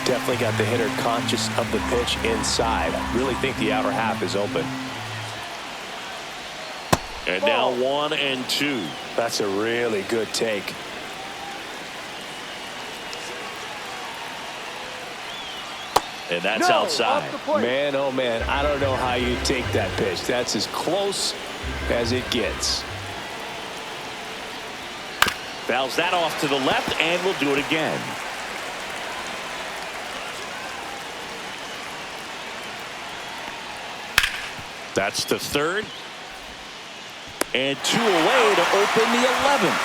[SPEAKER 2] Definitely got the hitter conscious of the pitch inside. Really think the outer half is open.
[SPEAKER 1] And now 1-2.
[SPEAKER 2] That's a really good take.
[SPEAKER 1] And that's
[SPEAKER 3] No,
[SPEAKER 1] outside.
[SPEAKER 3] off the plate.
[SPEAKER 2] Man, oh man, I don't know how you take that pitch. That's as close as it gets.
[SPEAKER 1] Fouls that off to the left, and we'll do it again. That's the third. And 2 away to open the 11th.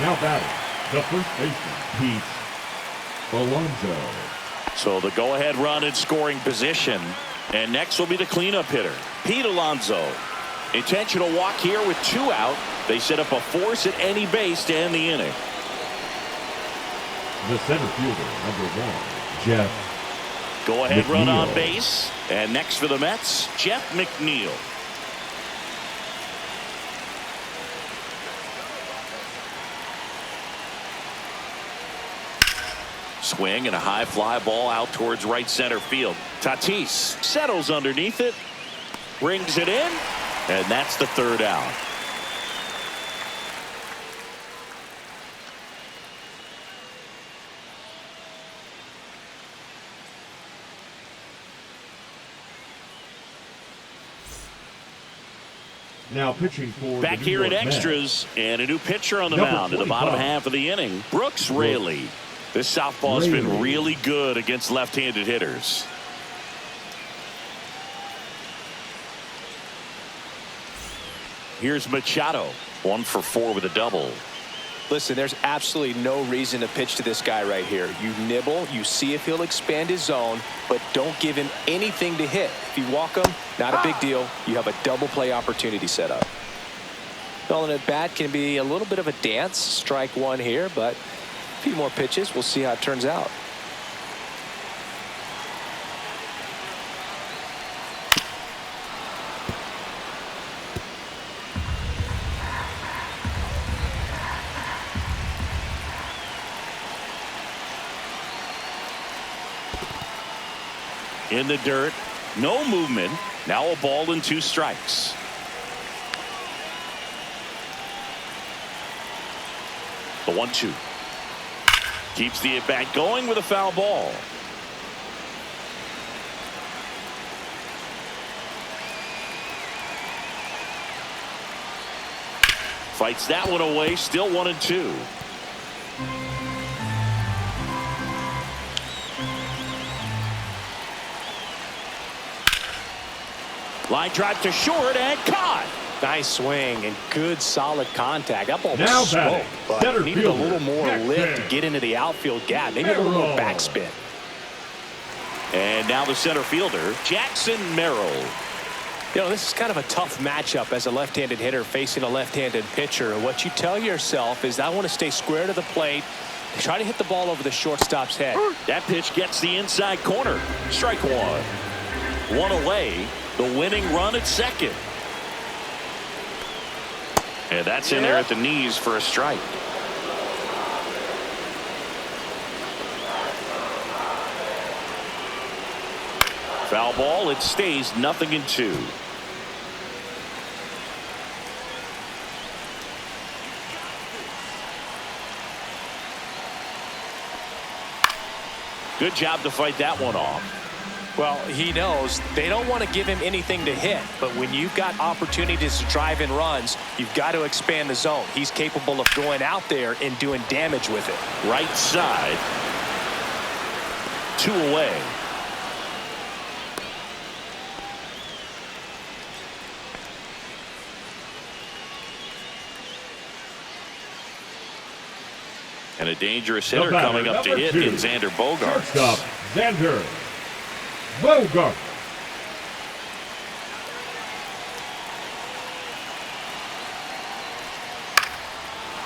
[SPEAKER 4] Now batting, the first baseman, Pete Alonso.
[SPEAKER 1] So the go-ahead run in scoring position. And next will be the cleanup hitter, Pete Alonso. Intentional walk here with 2 out. They set up a force at any base to end the inning.
[SPEAKER 4] The center fielder, number 1, Jeff
[SPEAKER 1] Go-ahead run on
[SPEAKER 4] McNeil.
[SPEAKER 1] base. And next for the Mets, Jeff McNeil. Swing and a high fly ball out towards right center field. Tatis settles underneath it, brings it in, and that's the third out.
[SPEAKER 4] Now pitching for
[SPEAKER 1] Back
[SPEAKER 4] the New
[SPEAKER 1] here at
[SPEAKER 4] York Mets.
[SPEAKER 1] extras, and a new pitcher on the
[SPEAKER 4] Number
[SPEAKER 1] mound in the bottom
[SPEAKER 4] 25.
[SPEAKER 1] half of the inning, Brooks Raley. This southpaw's been
[SPEAKER 4] Raley.
[SPEAKER 1] really good against left-handed hitters. Here's Machado, 1 for 4 with a double.
[SPEAKER 2] Listen, there's absolutely no reason to pitch to this guy right here. You nibble, you see if he'll expand his zone, but don't give him anything to hit. If you walk him, not a big deal. You have a double play opportunity set up. Calling it bat can be a little bit of a dance. Strike 1 here, but a few more pitches. We'll see how it turns out.
[SPEAKER 1] In the dirt, no movement. Now a ball and 2 strikes. The 1-2. Keeps the at-bat going with a foul ball. Fights that one away, still 1-2. Line drive to short and caught.
[SPEAKER 7] Nice swing and good solid contact. That ball
[SPEAKER 4] Now
[SPEAKER 7] was smoked,
[SPEAKER 4] batting,
[SPEAKER 7] but
[SPEAKER 4] center
[SPEAKER 7] needed a
[SPEAKER 4] fielder,
[SPEAKER 7] little more lift to
[SPEAKER 4] Jackson.
[SPEAKER 7] get into the outfield gap. Maybe a little more backspin.
[SPEAKER 1] And now the center fielder, Jackson Merrill.
[SPEAKER 7] You know, this is kind of a tough matchup as a left-handed hitter facing a left-handed pitcher. And what you tell yourself is, I want to stay square to the plate, try to hit the ball over the shortstop's head.
[SPEAKER 1] That pitch gets the inside corner. Strike one. One away. The winning run at second. And that's in there at the knees for a strike. Foul ball. It stays 0-2. Good job to fight that one off.
[SPEAKER 7] Well, he knows they don't want to give him anything to hit, but when you've got opportunities to drive in runs, you've got to expand the zone. He's capable of going out there and doing damage with it.
[SPEAKER 1] Right side. 2 away. And a dangerous hitter coming up to hit in Xander Bogaerts.
[SPEAKER 4] Shortstop, Xander Bogaerts.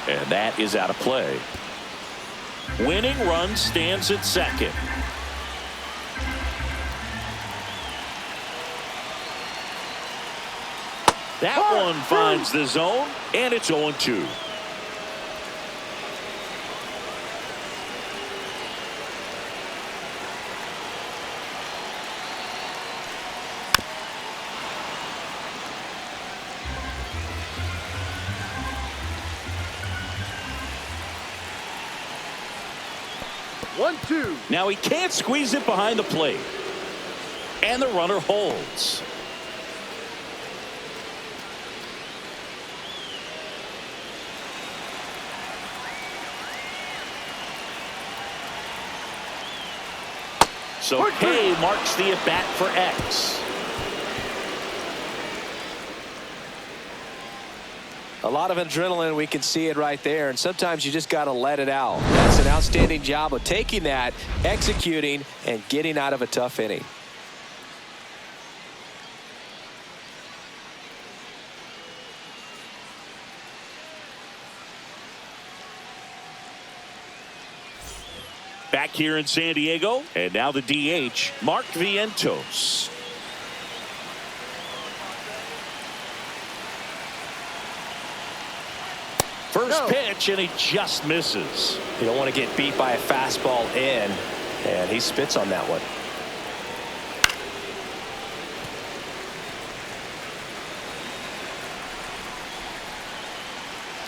[SPEAKER 1] And that is out of play. Winning run stands at second. That one finds the zone, and it's 0-2. Now he can't squeeze it behind the plate. And the runner holds. So K marks the at-bat for X.
[SPEAKER 2] A lot of adrenaline, we can see it right there, and sometimes you just got to let it out. That's an outstanding job of taking that, executing, and getting out of a tough inning.
[SPEAKER 1] Back here in San Diego, and now the DH, Mark Vientos. First pitch, and he just misses.
[SPEAKER 7] You don't want to get beat by a fastball in, and he spits on that one.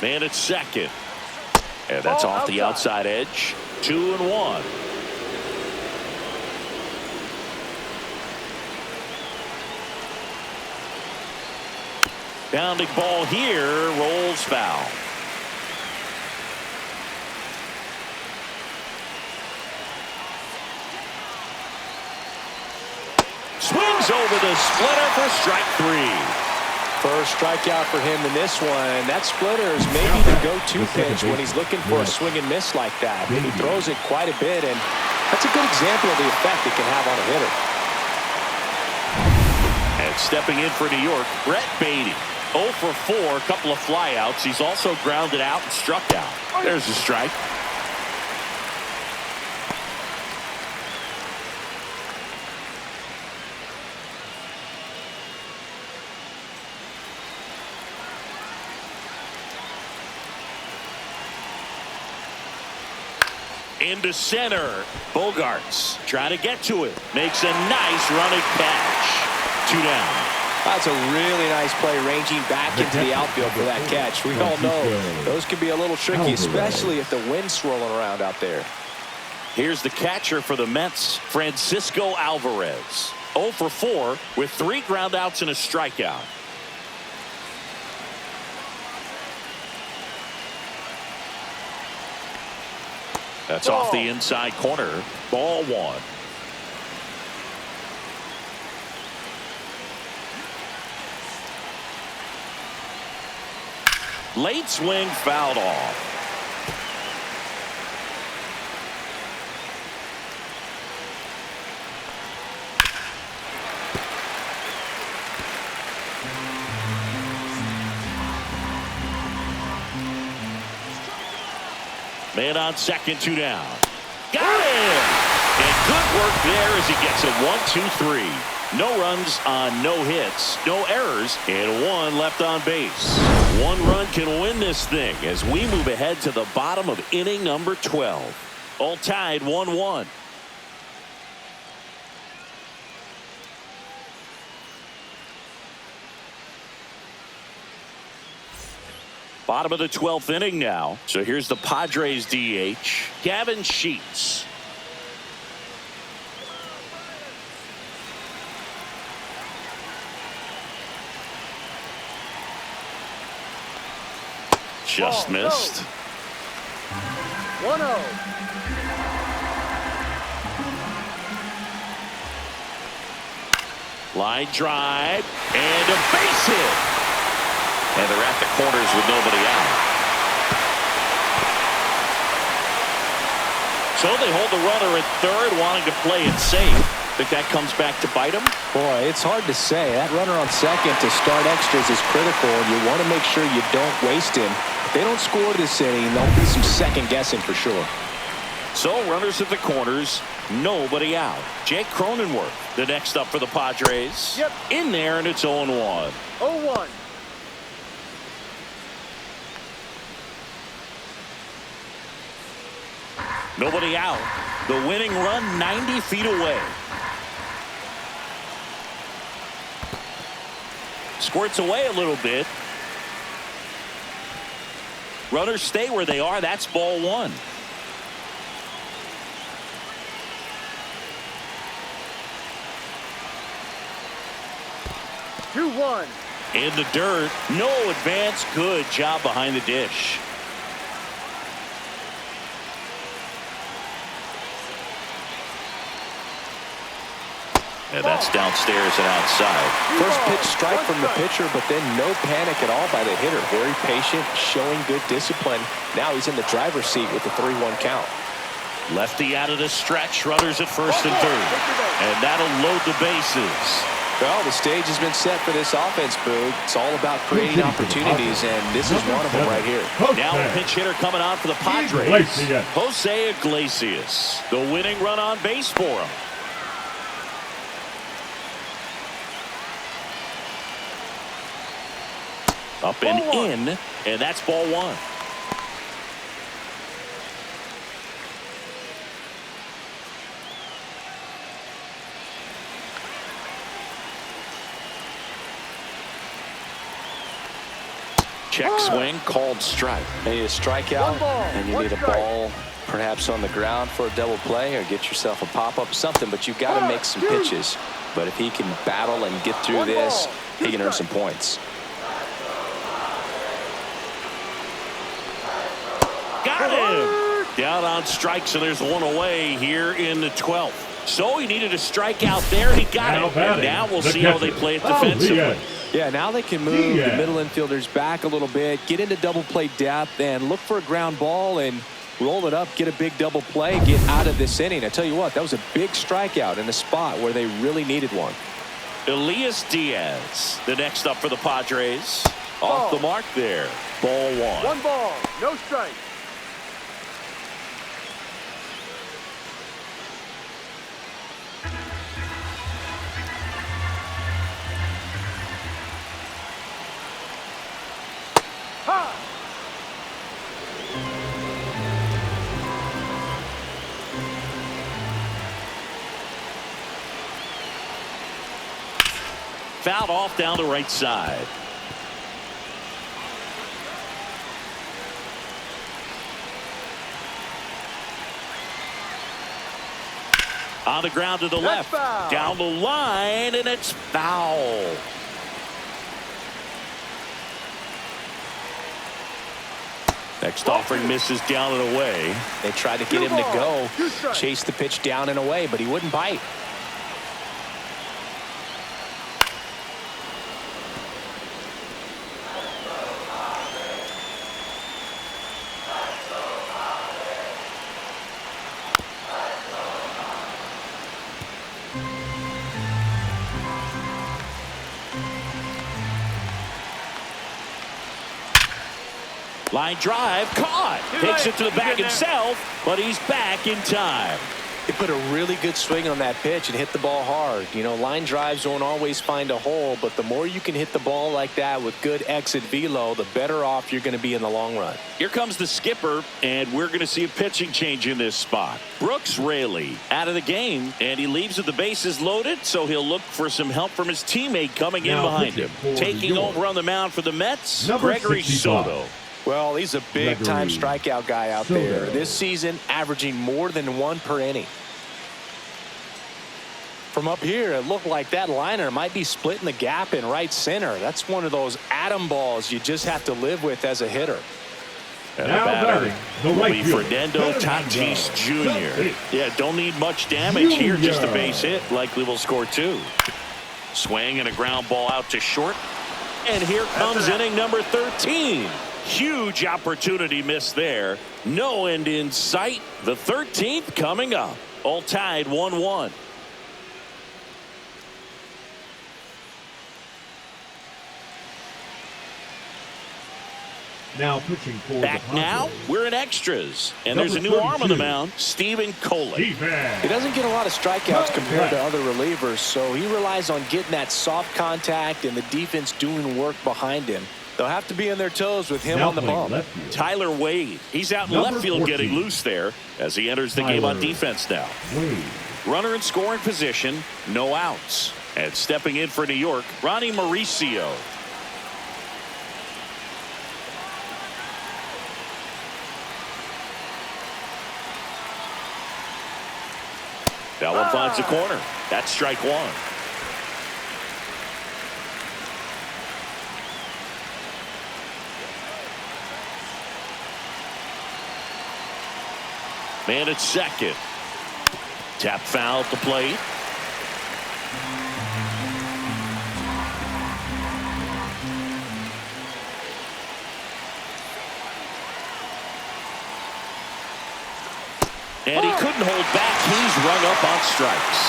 [SPEAKER 1] Man at second. And that's off the outside edge. 2-1. Bounding ball here, rolls foul. Swings over the splitter for strike 3.
[SPEAKER 7] First strikeout for him in this one. That splitter is maybe the go-to pitch when he's looking for a swing and miss like that. He throws it quite a bit, and that's a good example of the effect it can have on a hitter.
[SPEAKER 1] And stepping in for New York, Brett Beatty. 0 for 4, a couple of flyouts. He's also grounded out and struck out. There's a strike. Into center. Bogaerts trying to get to it. Makes a nice running catch. 2 down.
[SPEAKER 2] That's a really nice play, ranging back into the outfield for that catch. We all know those can be a little tricky, especially if the wind's swirling around out there.
[SPEAKER 1] Here's the catcher for the Mets, Francisco Alvarez. 0 for 4 with 3 groundouts and a strikeout. That's off the inside corner. Ball 1. Late swing fouled off. Man on second, 2 down. Got him! And good work there as he gets it 1-2-3. No runs on no hits, no errors, and 1 left on base. 1 run can win this thing as we move ahead to the bottom of inning number 12. All tied 1-1. Bottom of the 12th inning now. So here's the Padres DH, Gavin Sheets. Just missed.
[SPEAKER 3] 1-0.
[SPEAKER 1] Line drive and a base hit. And they're at the corners with nobody out. So they hold the runner at third, wanting to play it safe. Think that comes back to bite them?
[SPEAKER 2] Boy, it's hard to say. That runner on second to start extras is critical, and you want to make sure you don't waste him. If they don't score this inning, there'll be some second guessing for sure.
[SPEAKER 1] So runners at the corners, nobody out. Jake Cronenworth, the next up for the Padres.
[SPEAKER 3] Yep.
[SPEAKER 1] In there, and it's 0-1.
[SPEAKER 3] 0-1.
[SPEAKER 1] Nobody out. The winning run 90 feet away. Squirts away a little bit. Runners stay where they are. That's ball 1. In the dirt. No advance. Good job behind the dish. And that's downstairs and outside.
[SPEAKER 2] First pitch strike from the pitcher, but then no panic at all by the hitter. Very patient, showing good discipline. Now he's in the driver's seat with the 3-1 count.
[SPEAKER 1] Lefty out of the stretch. Runners at first and third. And that'll load the bases.
[SPEAKER 2] Well, the stage has been set for this offense, Boog. It's all about creating opportunities, and this is one of them right here.
[SPEAKER 1] Now a pinch hitter coming on for the Padres. Jose Iglesias. The winning run on base for him. Up and in, and that's ball 1. Check swing, called strike.
[SPEAKER 2] You need a strikeout, and you need a ball perhaps on the ground for a double play, or get yourself a pop-up, something, but you've got to make some pitches. But if he can battle and get through this, he can earn some points.
[SPEAKER 1] Got him! Down on strikes, and there's 1 away here in the 12th. So he needed a strikeout there, and he got it. And now we'll see how they play it defensively.
[SPEAKER 2] Yeah, now they can move the middle infielders back a little bit, get into double play depth, and look for a ground ball and roll it up, get a big double play, get out of this inning. I tell you what, that was a big strikeout in a spot where they really needed one.
[SPEAKER 1] Elias Diaz, the next up for the Padres. Off the mark there. Ball 1.
[SPEAKER 3] 1 ball, no strike.
[SPEAKER 1] Fouled off down the right side. On the ground to the left.
[SPEAKER 3] Foul.
[SPEAKER 1] Down the line, and it's foul. Next offering misses down and away.
[SPEAKER 2] They tried to get him to go, chase the pitch down and away, but he wouldn't bite.
[SPEAKER 1] Line drive, caught. Takes it to the bag himself, but he's back in time.
[SPEAKER 2] He put a really good swing on that pitch and hit the ball hard. You know, line drives won't always find a hole, but the more you can hit the ball like that with good exit velo, the better off you're going to be in the long run.
[SPEAKER 1] Here comes the skipper, and we're going to see a pitching change in this spot. Brooks Raley out of the game, and he leaves with the bases loaded, so he'll look for some help from his teammate coming in behind him. Taking over on the mound for the Mets, Gregory Soto.
[SPEAKER 2] Well, he's a big-time strikeout guy out there. This season, averaging more than 1 per inning. From up here, it looked like that liner might be splitting the gap in right center. That's one of those atom balls you just have to live with as a hitter.
[SPEAKER 1] And the batter will be Fernando Tatis Jr. Yeah, don't need much damage here, just a base hit. Likely will score 2. Swing and a ground ball out to short. And here comes inning number 13. Huge opportunity missed there. No end in sight. The 13th coming up. All tied 1-1.
[SPEAKER 4] Now pitching for
[SPEAKER 1] back now, we're in extras. And there's a new arm on the mound, Stephen Coley.
[SPEAKER 2] He doesn't get a lot of strikeouts compared to other relievers, so he relies on getting that soft contact and the defense doing work behind him. They'll have to be on their toes with him on the bump.
[SPEAKER 1] Tyler Wade. He's out in left field getting loose there as he enters the game on defense now. Runner in scoring position, no outs. And stepping in for New York, Ronnie Mauricio. That one finds the corner. That's strike 1. Man at second. Tap foul at the plate. And he couldn't hold back. He's rung up on strikes.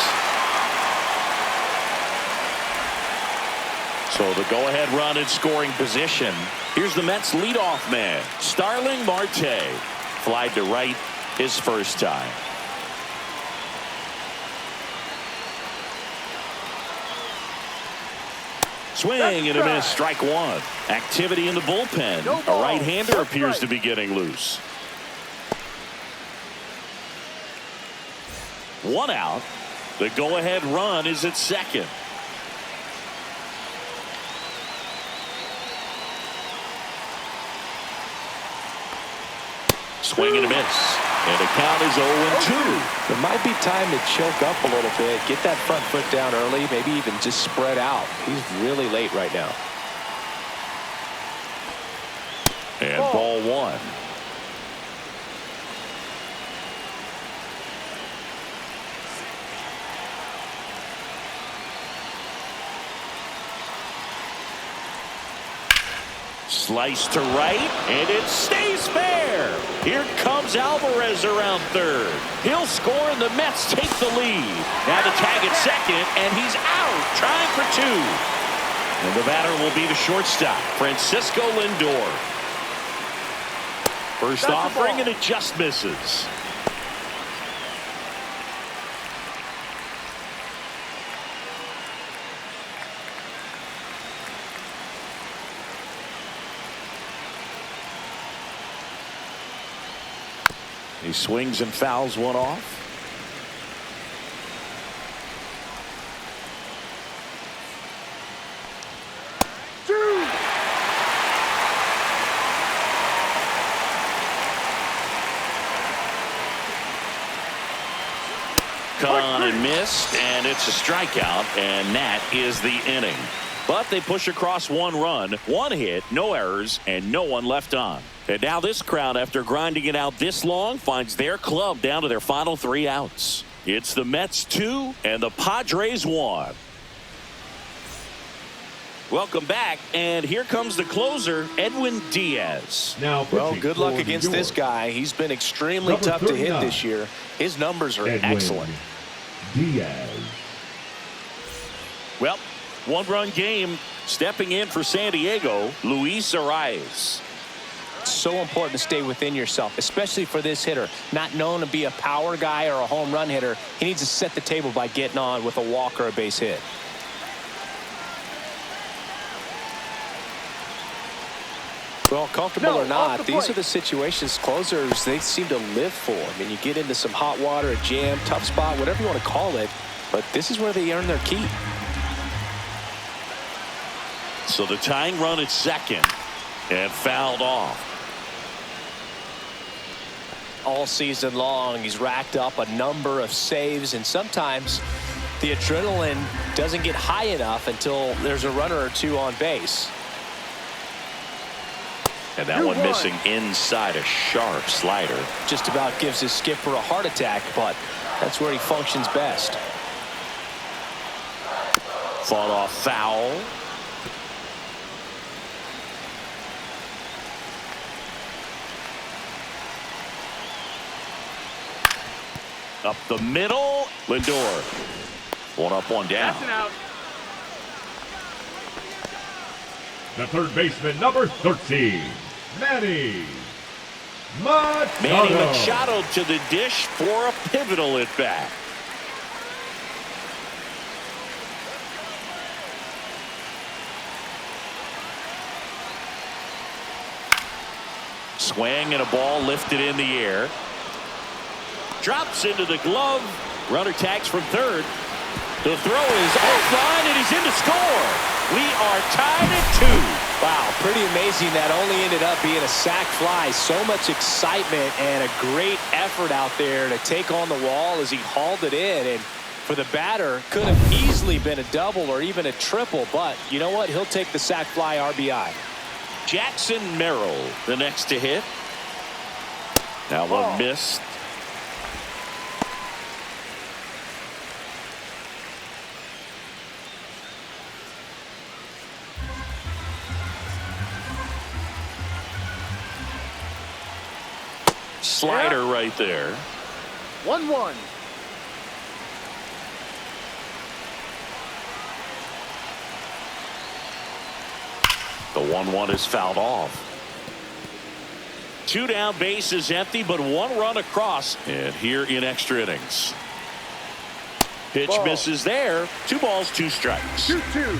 [SPEAKER 1] So the go-ahead run in scoring position. Here's the Mets leadoff man, Starling Marte. Flied to right his first time. Swing and a miss, strike 1. Activity in the bullpen. A right-hander appears to be getting loose. 1 out. The go-ahead run is at second. Swing and a miss. And the count is 0-2.
[SPEAKER 2] It might be time to choke up a little bit, get that front foot down early, maybe even just spread out. He's really late right now.
[SPEAKER 1] And ball 1. Slice to right, and it stays fair. Here comes Alvarez around third. He'll score, and the Mets take the lead. Now the tag at second, and he's out, trying for 2. And the batter will be the shortstop, Francisco Lindor. First offering, and it just misses. He swings and fouls one off. Caught and missed, and it's a strikeout, and that is the inning. But they push across 1 run, 1 hit, no errors, and no one left on. And now this crowd, after grinding it out this long, finds their club down to their final 3 outs. It's the Mets 2 and the Padres 1. Welcome back, and here comes the closer, Edwin Diaz.
[SPEAKER 4] Now,
[SPEAKER 2] well, good luck against this guy. He's been extremely tough to hit this year. His numbers are excellent.
[SPEAKER 4] Diaz.
[SPEAKER 1] Well, 1-run game. Stepping in for San Diego, Luis Arias.
[SPEAKER 7] so important to stay within yourself, especially for this hitter. Not known to be a power guy or a home run hitter. He needs to set the table by getting on with a walk or a base hit. Well, comfortable or not, these are the situations closers they seem to live for. I mean, you get into some hot water, a jam, tough spot, whatever you want to call it, but this is where they earn their keep.
[SPEAKER 1] So the tying run at second and fouled off.
[SPEAKER 7] All season long, he's racked up a number of saves, and sometimes the adrenaline doesn't get high enough until there's a runner or two on base.
[SPEAKER 1] And that one missing inside, a sharp slider.
[SPEAKER 7] Just about gives his skipper a heart attack, but that's where he functions best.
[SPEAKER 1] Fought off foul. Up the middle, Lindor. One up, one down.
[SPEAKER 3] That's an out.
[SPEAKER 4] The third baseman, number 13, Manny
[SPEAKER 1] Manny
[SPEAKER 4] Machado.
[SPEAKER 1] Machado to the dish for a pivotal at bat. Swing and a ball lifted in the air. Drops into the glove. Runner tags from third. The throw is offline and he's in to score. We are tied at 2.
[SPEAKER 7] Wow, pretty amazing that only ended up being a sac fly. So much excitement and a great effort out there to take on the wall as he hauled it in. And for the batter, could have easily been a double or even a triple. But you know what? He'll take the sac fly RBI.
[SPEAKER 1] Jackson Merrill, the next to hit. That one missed. Slider right there.
[SPEAKER 3] 1-1.
[SPEAKER 1] The 1-1 is fouled off. 2 down, base is empty, but 1 run across. And here in extra innings. Pitch misses there. 2 balls, 2 strikes.
[SPEAKER 3] 2-2.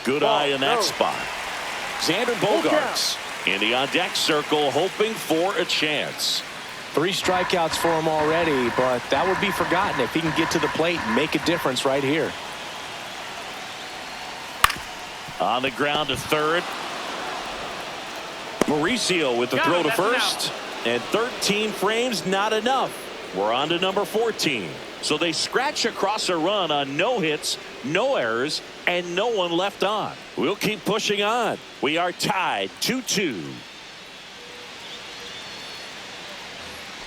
[SPEAKER 1] Good eye in that spot. Xander Bogaerts in the on-deck circle, hoping for a chance.
[SPEAKER 7] 3 strikeouts for him already, but that would be forgotten if he can get to the plate and make a difference right here.
[SPEAKER 1] On the ground to third. Mauricio with the throw to first. And 13 frames, not enough. We're on to number 14. So they scratch across a run on no hits, no errors, and no one left on. We'll keep pushing on. We are tied 2-2.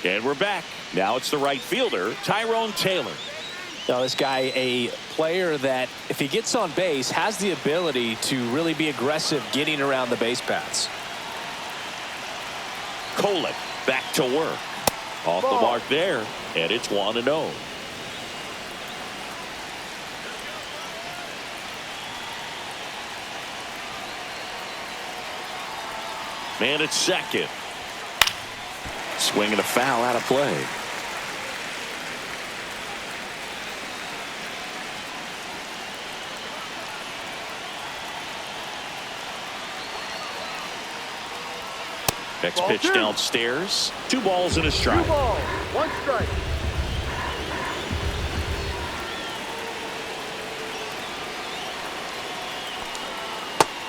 [SPEAKER 1] And we're back. Now it's the right fielder, Tyrone Taylor.
[SPEAKER 7] Now this guy, a player that if he gets on base has the ability to really be aggressive getting around the base paths.
[SPEAKER 1] Kolek back to work. Off the mark there, and it's 1-0. Man at second. Swinging a foul out of play. Next pitch downstairs. 2 balls and a strike.
[SPEAKER 3] 2 balls, 1 strike.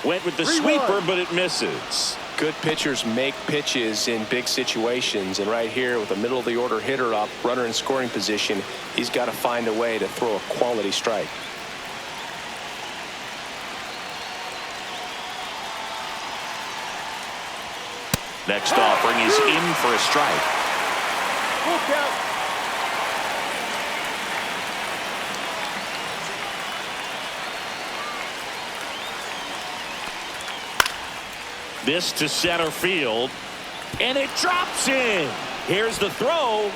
[SPEAKER 1] Went with the sweeper, but it misses.
[SPEAKER 7] Good pitchers make pitches in big situations, and right here with a middle of the order hitter up, runner in scoring position, he's got to find a way to throw a quality strike.
[SPEAKER 1] Next offering is in for a strike.
[SPEAKER 3] Full count.
[SPEAKER 1] This to center field, and it drops in. Here's the throw.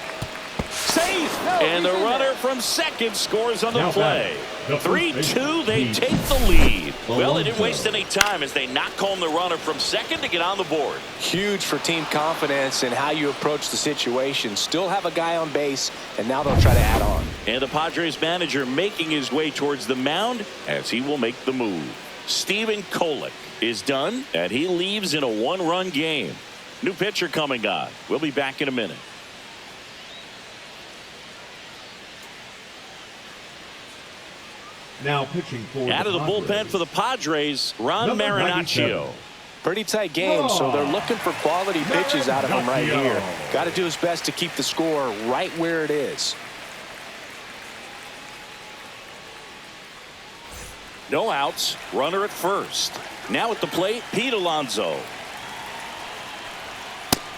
[SPEAKER 1] safe. And the runner from second scores on the play. 3-2, they take the lead. Well, they didn't waste any time as they knock home the runner from second to get on the board.
[SPEAKER 2] Huge for team confidence and how you approach the situation. Still have a guy on base, and now they'll try to add on.
[SPEAKER 1] And the Padres manager making his way towards the mound as he will make the move. Steven Kolek is done, and he leaves in a one-run game. New pitcher coming on. We'll be back in a minute.
[SPEAKER 4] Now pitching for
[SPEAKER 1] out of the bullpen for the Padres, Ron Marinaccio.
[SPEAKER 2] Pretty tight game, so they're looking for quality pitches out of him right here. Got to do his best to keep the score right where it is.
[SPEAKER 1] No outs, runner at first. Now at the plate, Pete Alonso.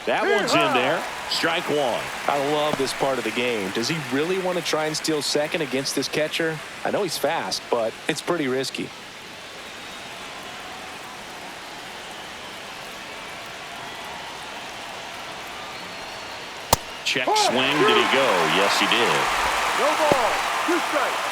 [SPEAKER 1] That one's in there. Strike one.
[SPEAKER 2] I love this part of the game. Does he really want to try and steal second against this catcher? I know he's fast, but it's pretty risky.
[SPEAKER 1] Check swing. Did he go? Yes, he did.
[SPEAKER 3] No ball. 2 strikes.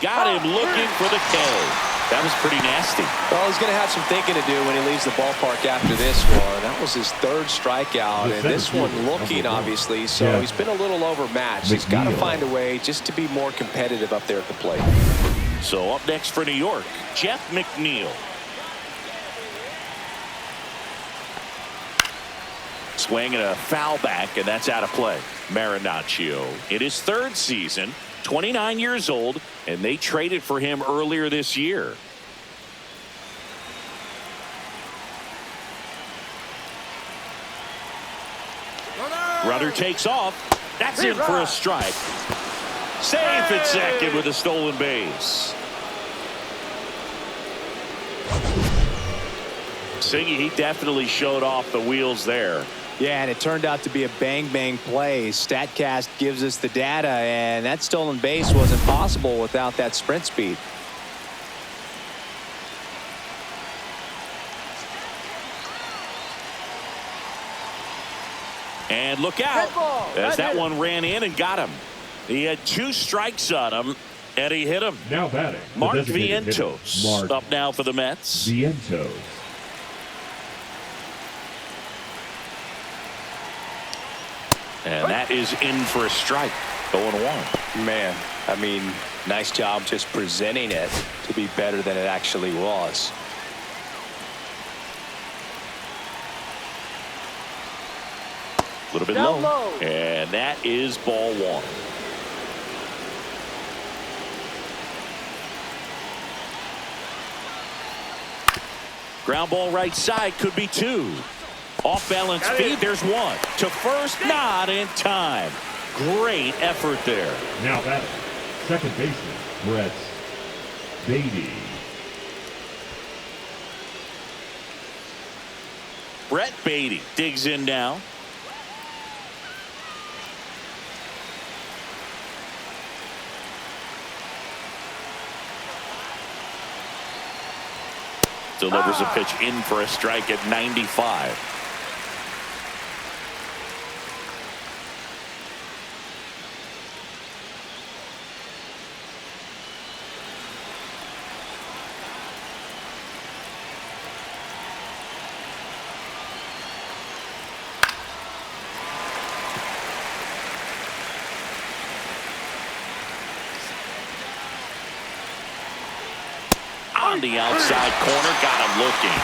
[SPEAKER 1] Got him looking for the K. That was pretty nasty.
[SPEAKER 2] Well, he's going to have some thinking to do when he leaves the ballpark after this one. That was his 3rd strikeout, and this one looking, obviously, so he's been a little overmatched. He's got to find a way just to be more competitive up there at the plate.
[SPEAKER 1] So up next for New York, Jeff McNeil. Swing and a foul back, and that's out of play. Marinaccio in his 3rd season, 29 years old, and they traded for him earlier this year. Runner takes off. That's in for a strike. Safe at second with a stolen base. Singy, he definitely showed off the wheels there.
[SPEAKER 7] Yeah, and it turned out to be a bang-bang play. StatCast gives us the data, and that stolen base wasn't possible without that sprint speed.
[SPEAKER 1] And look out as that one ran in and got him. He had 2 strikes on him, and he hit him.
[SPEAKER 4] Now batting,
[SPEAKER 1] Mark Vientos up now for the Mets.
[SPEAKER 4] Vientos.
[SPEAKER 1] And that is in for a strike. 0-1.
[SPEAKER 2] Man, I mean, nice job just presenting it to be better than it actually was.
[SPEAKER 1] A little bit low. And that is ball 1. Ground ball right side, could be 2. Off balance feed, there's 1. To first, not in time. Great effort there.
[SPEAKER 4] Now batting, second baseman, Brett Beatty.
[SPEAKER 1] Brett Beatty digs in now. Delivers a pitch in for a strike at 95. On the outside corner, got him looking.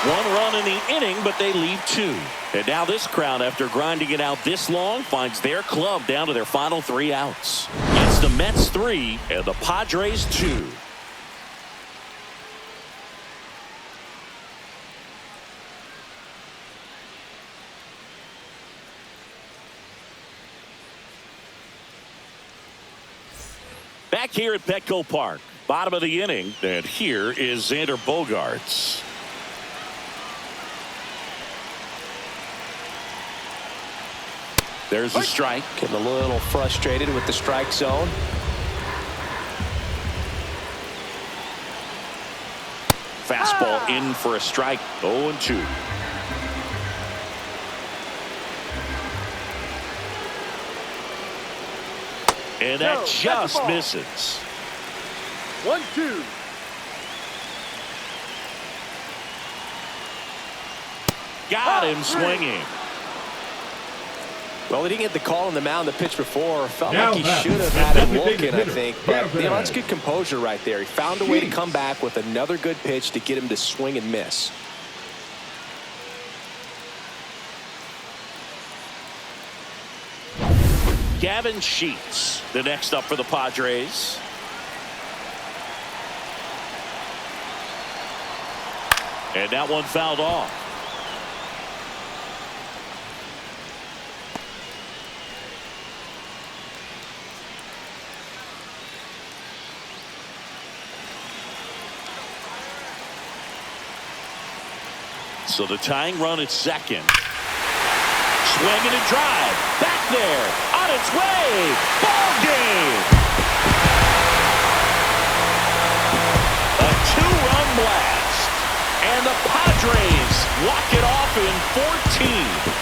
[SPEAKER 1] 1 run in the inning, but they leave 2. And now this crowd, after grinding it out this long, finds their club down to their final 3 outs. It's the Mets 3 and the Padres 2. Back here at Petco Park. Bottom of the inning, and here is Xander Bogaerts. There's the strike.
[SPEAKER 7] Getting a little frustrated with the strike zone.
[SPEAKER 1] Fastball in for a strike. 0-2. And that just misses.
[SPEAKER 3] 1-2.
[SPEAKER 1] Got him swinging.
[SPEAKER 2] Well, he didn't get the call on the mound the pitch before. Felt
[SPEAKER 4] Now
[SPEAKER 2] like he
[SPEAKER 4] that's
[SPEAKER 2] should have
[SPEAKER 4] the
[SPEAKER 2] had him
[SPEAKER 4] designated
[SPEAKER 2] looking, I
[SPEAKER 4] hitter,
[SPEAKER 2] think. But, that's
[SPEAKER 4] Padres.
[SPEAKER 2] good composure right there. He found a way to
[SPEAKER 4] Jeez.
[SPEAKER 2] come back with another good pitch to get him to swing and miss.
[SPEAKER 1] Gavin Sheets, the next up for the Padres. And that one fouled off. So the tying run at second. Swing and a drive. Back there. On its way. Ball game. A two-run blast. And the Padres walk it off in 14.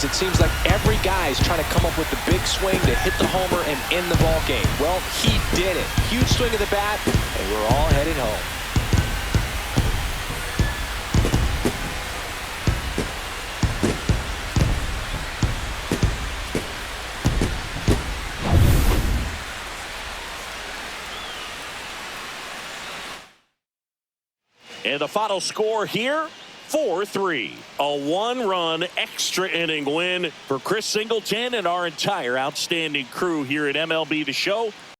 [SPEAKER 2] It seems like every guy's trying to come up with the big swing to hit the homer and end the ball game. Well, he did it. Huge swing of the bat, and we're all headed home.
[SPEAKER 1] And the final score here, 4-3. A one-run extra inning win for Chris Singleton and our entire outstanding crew here at MLB The Show.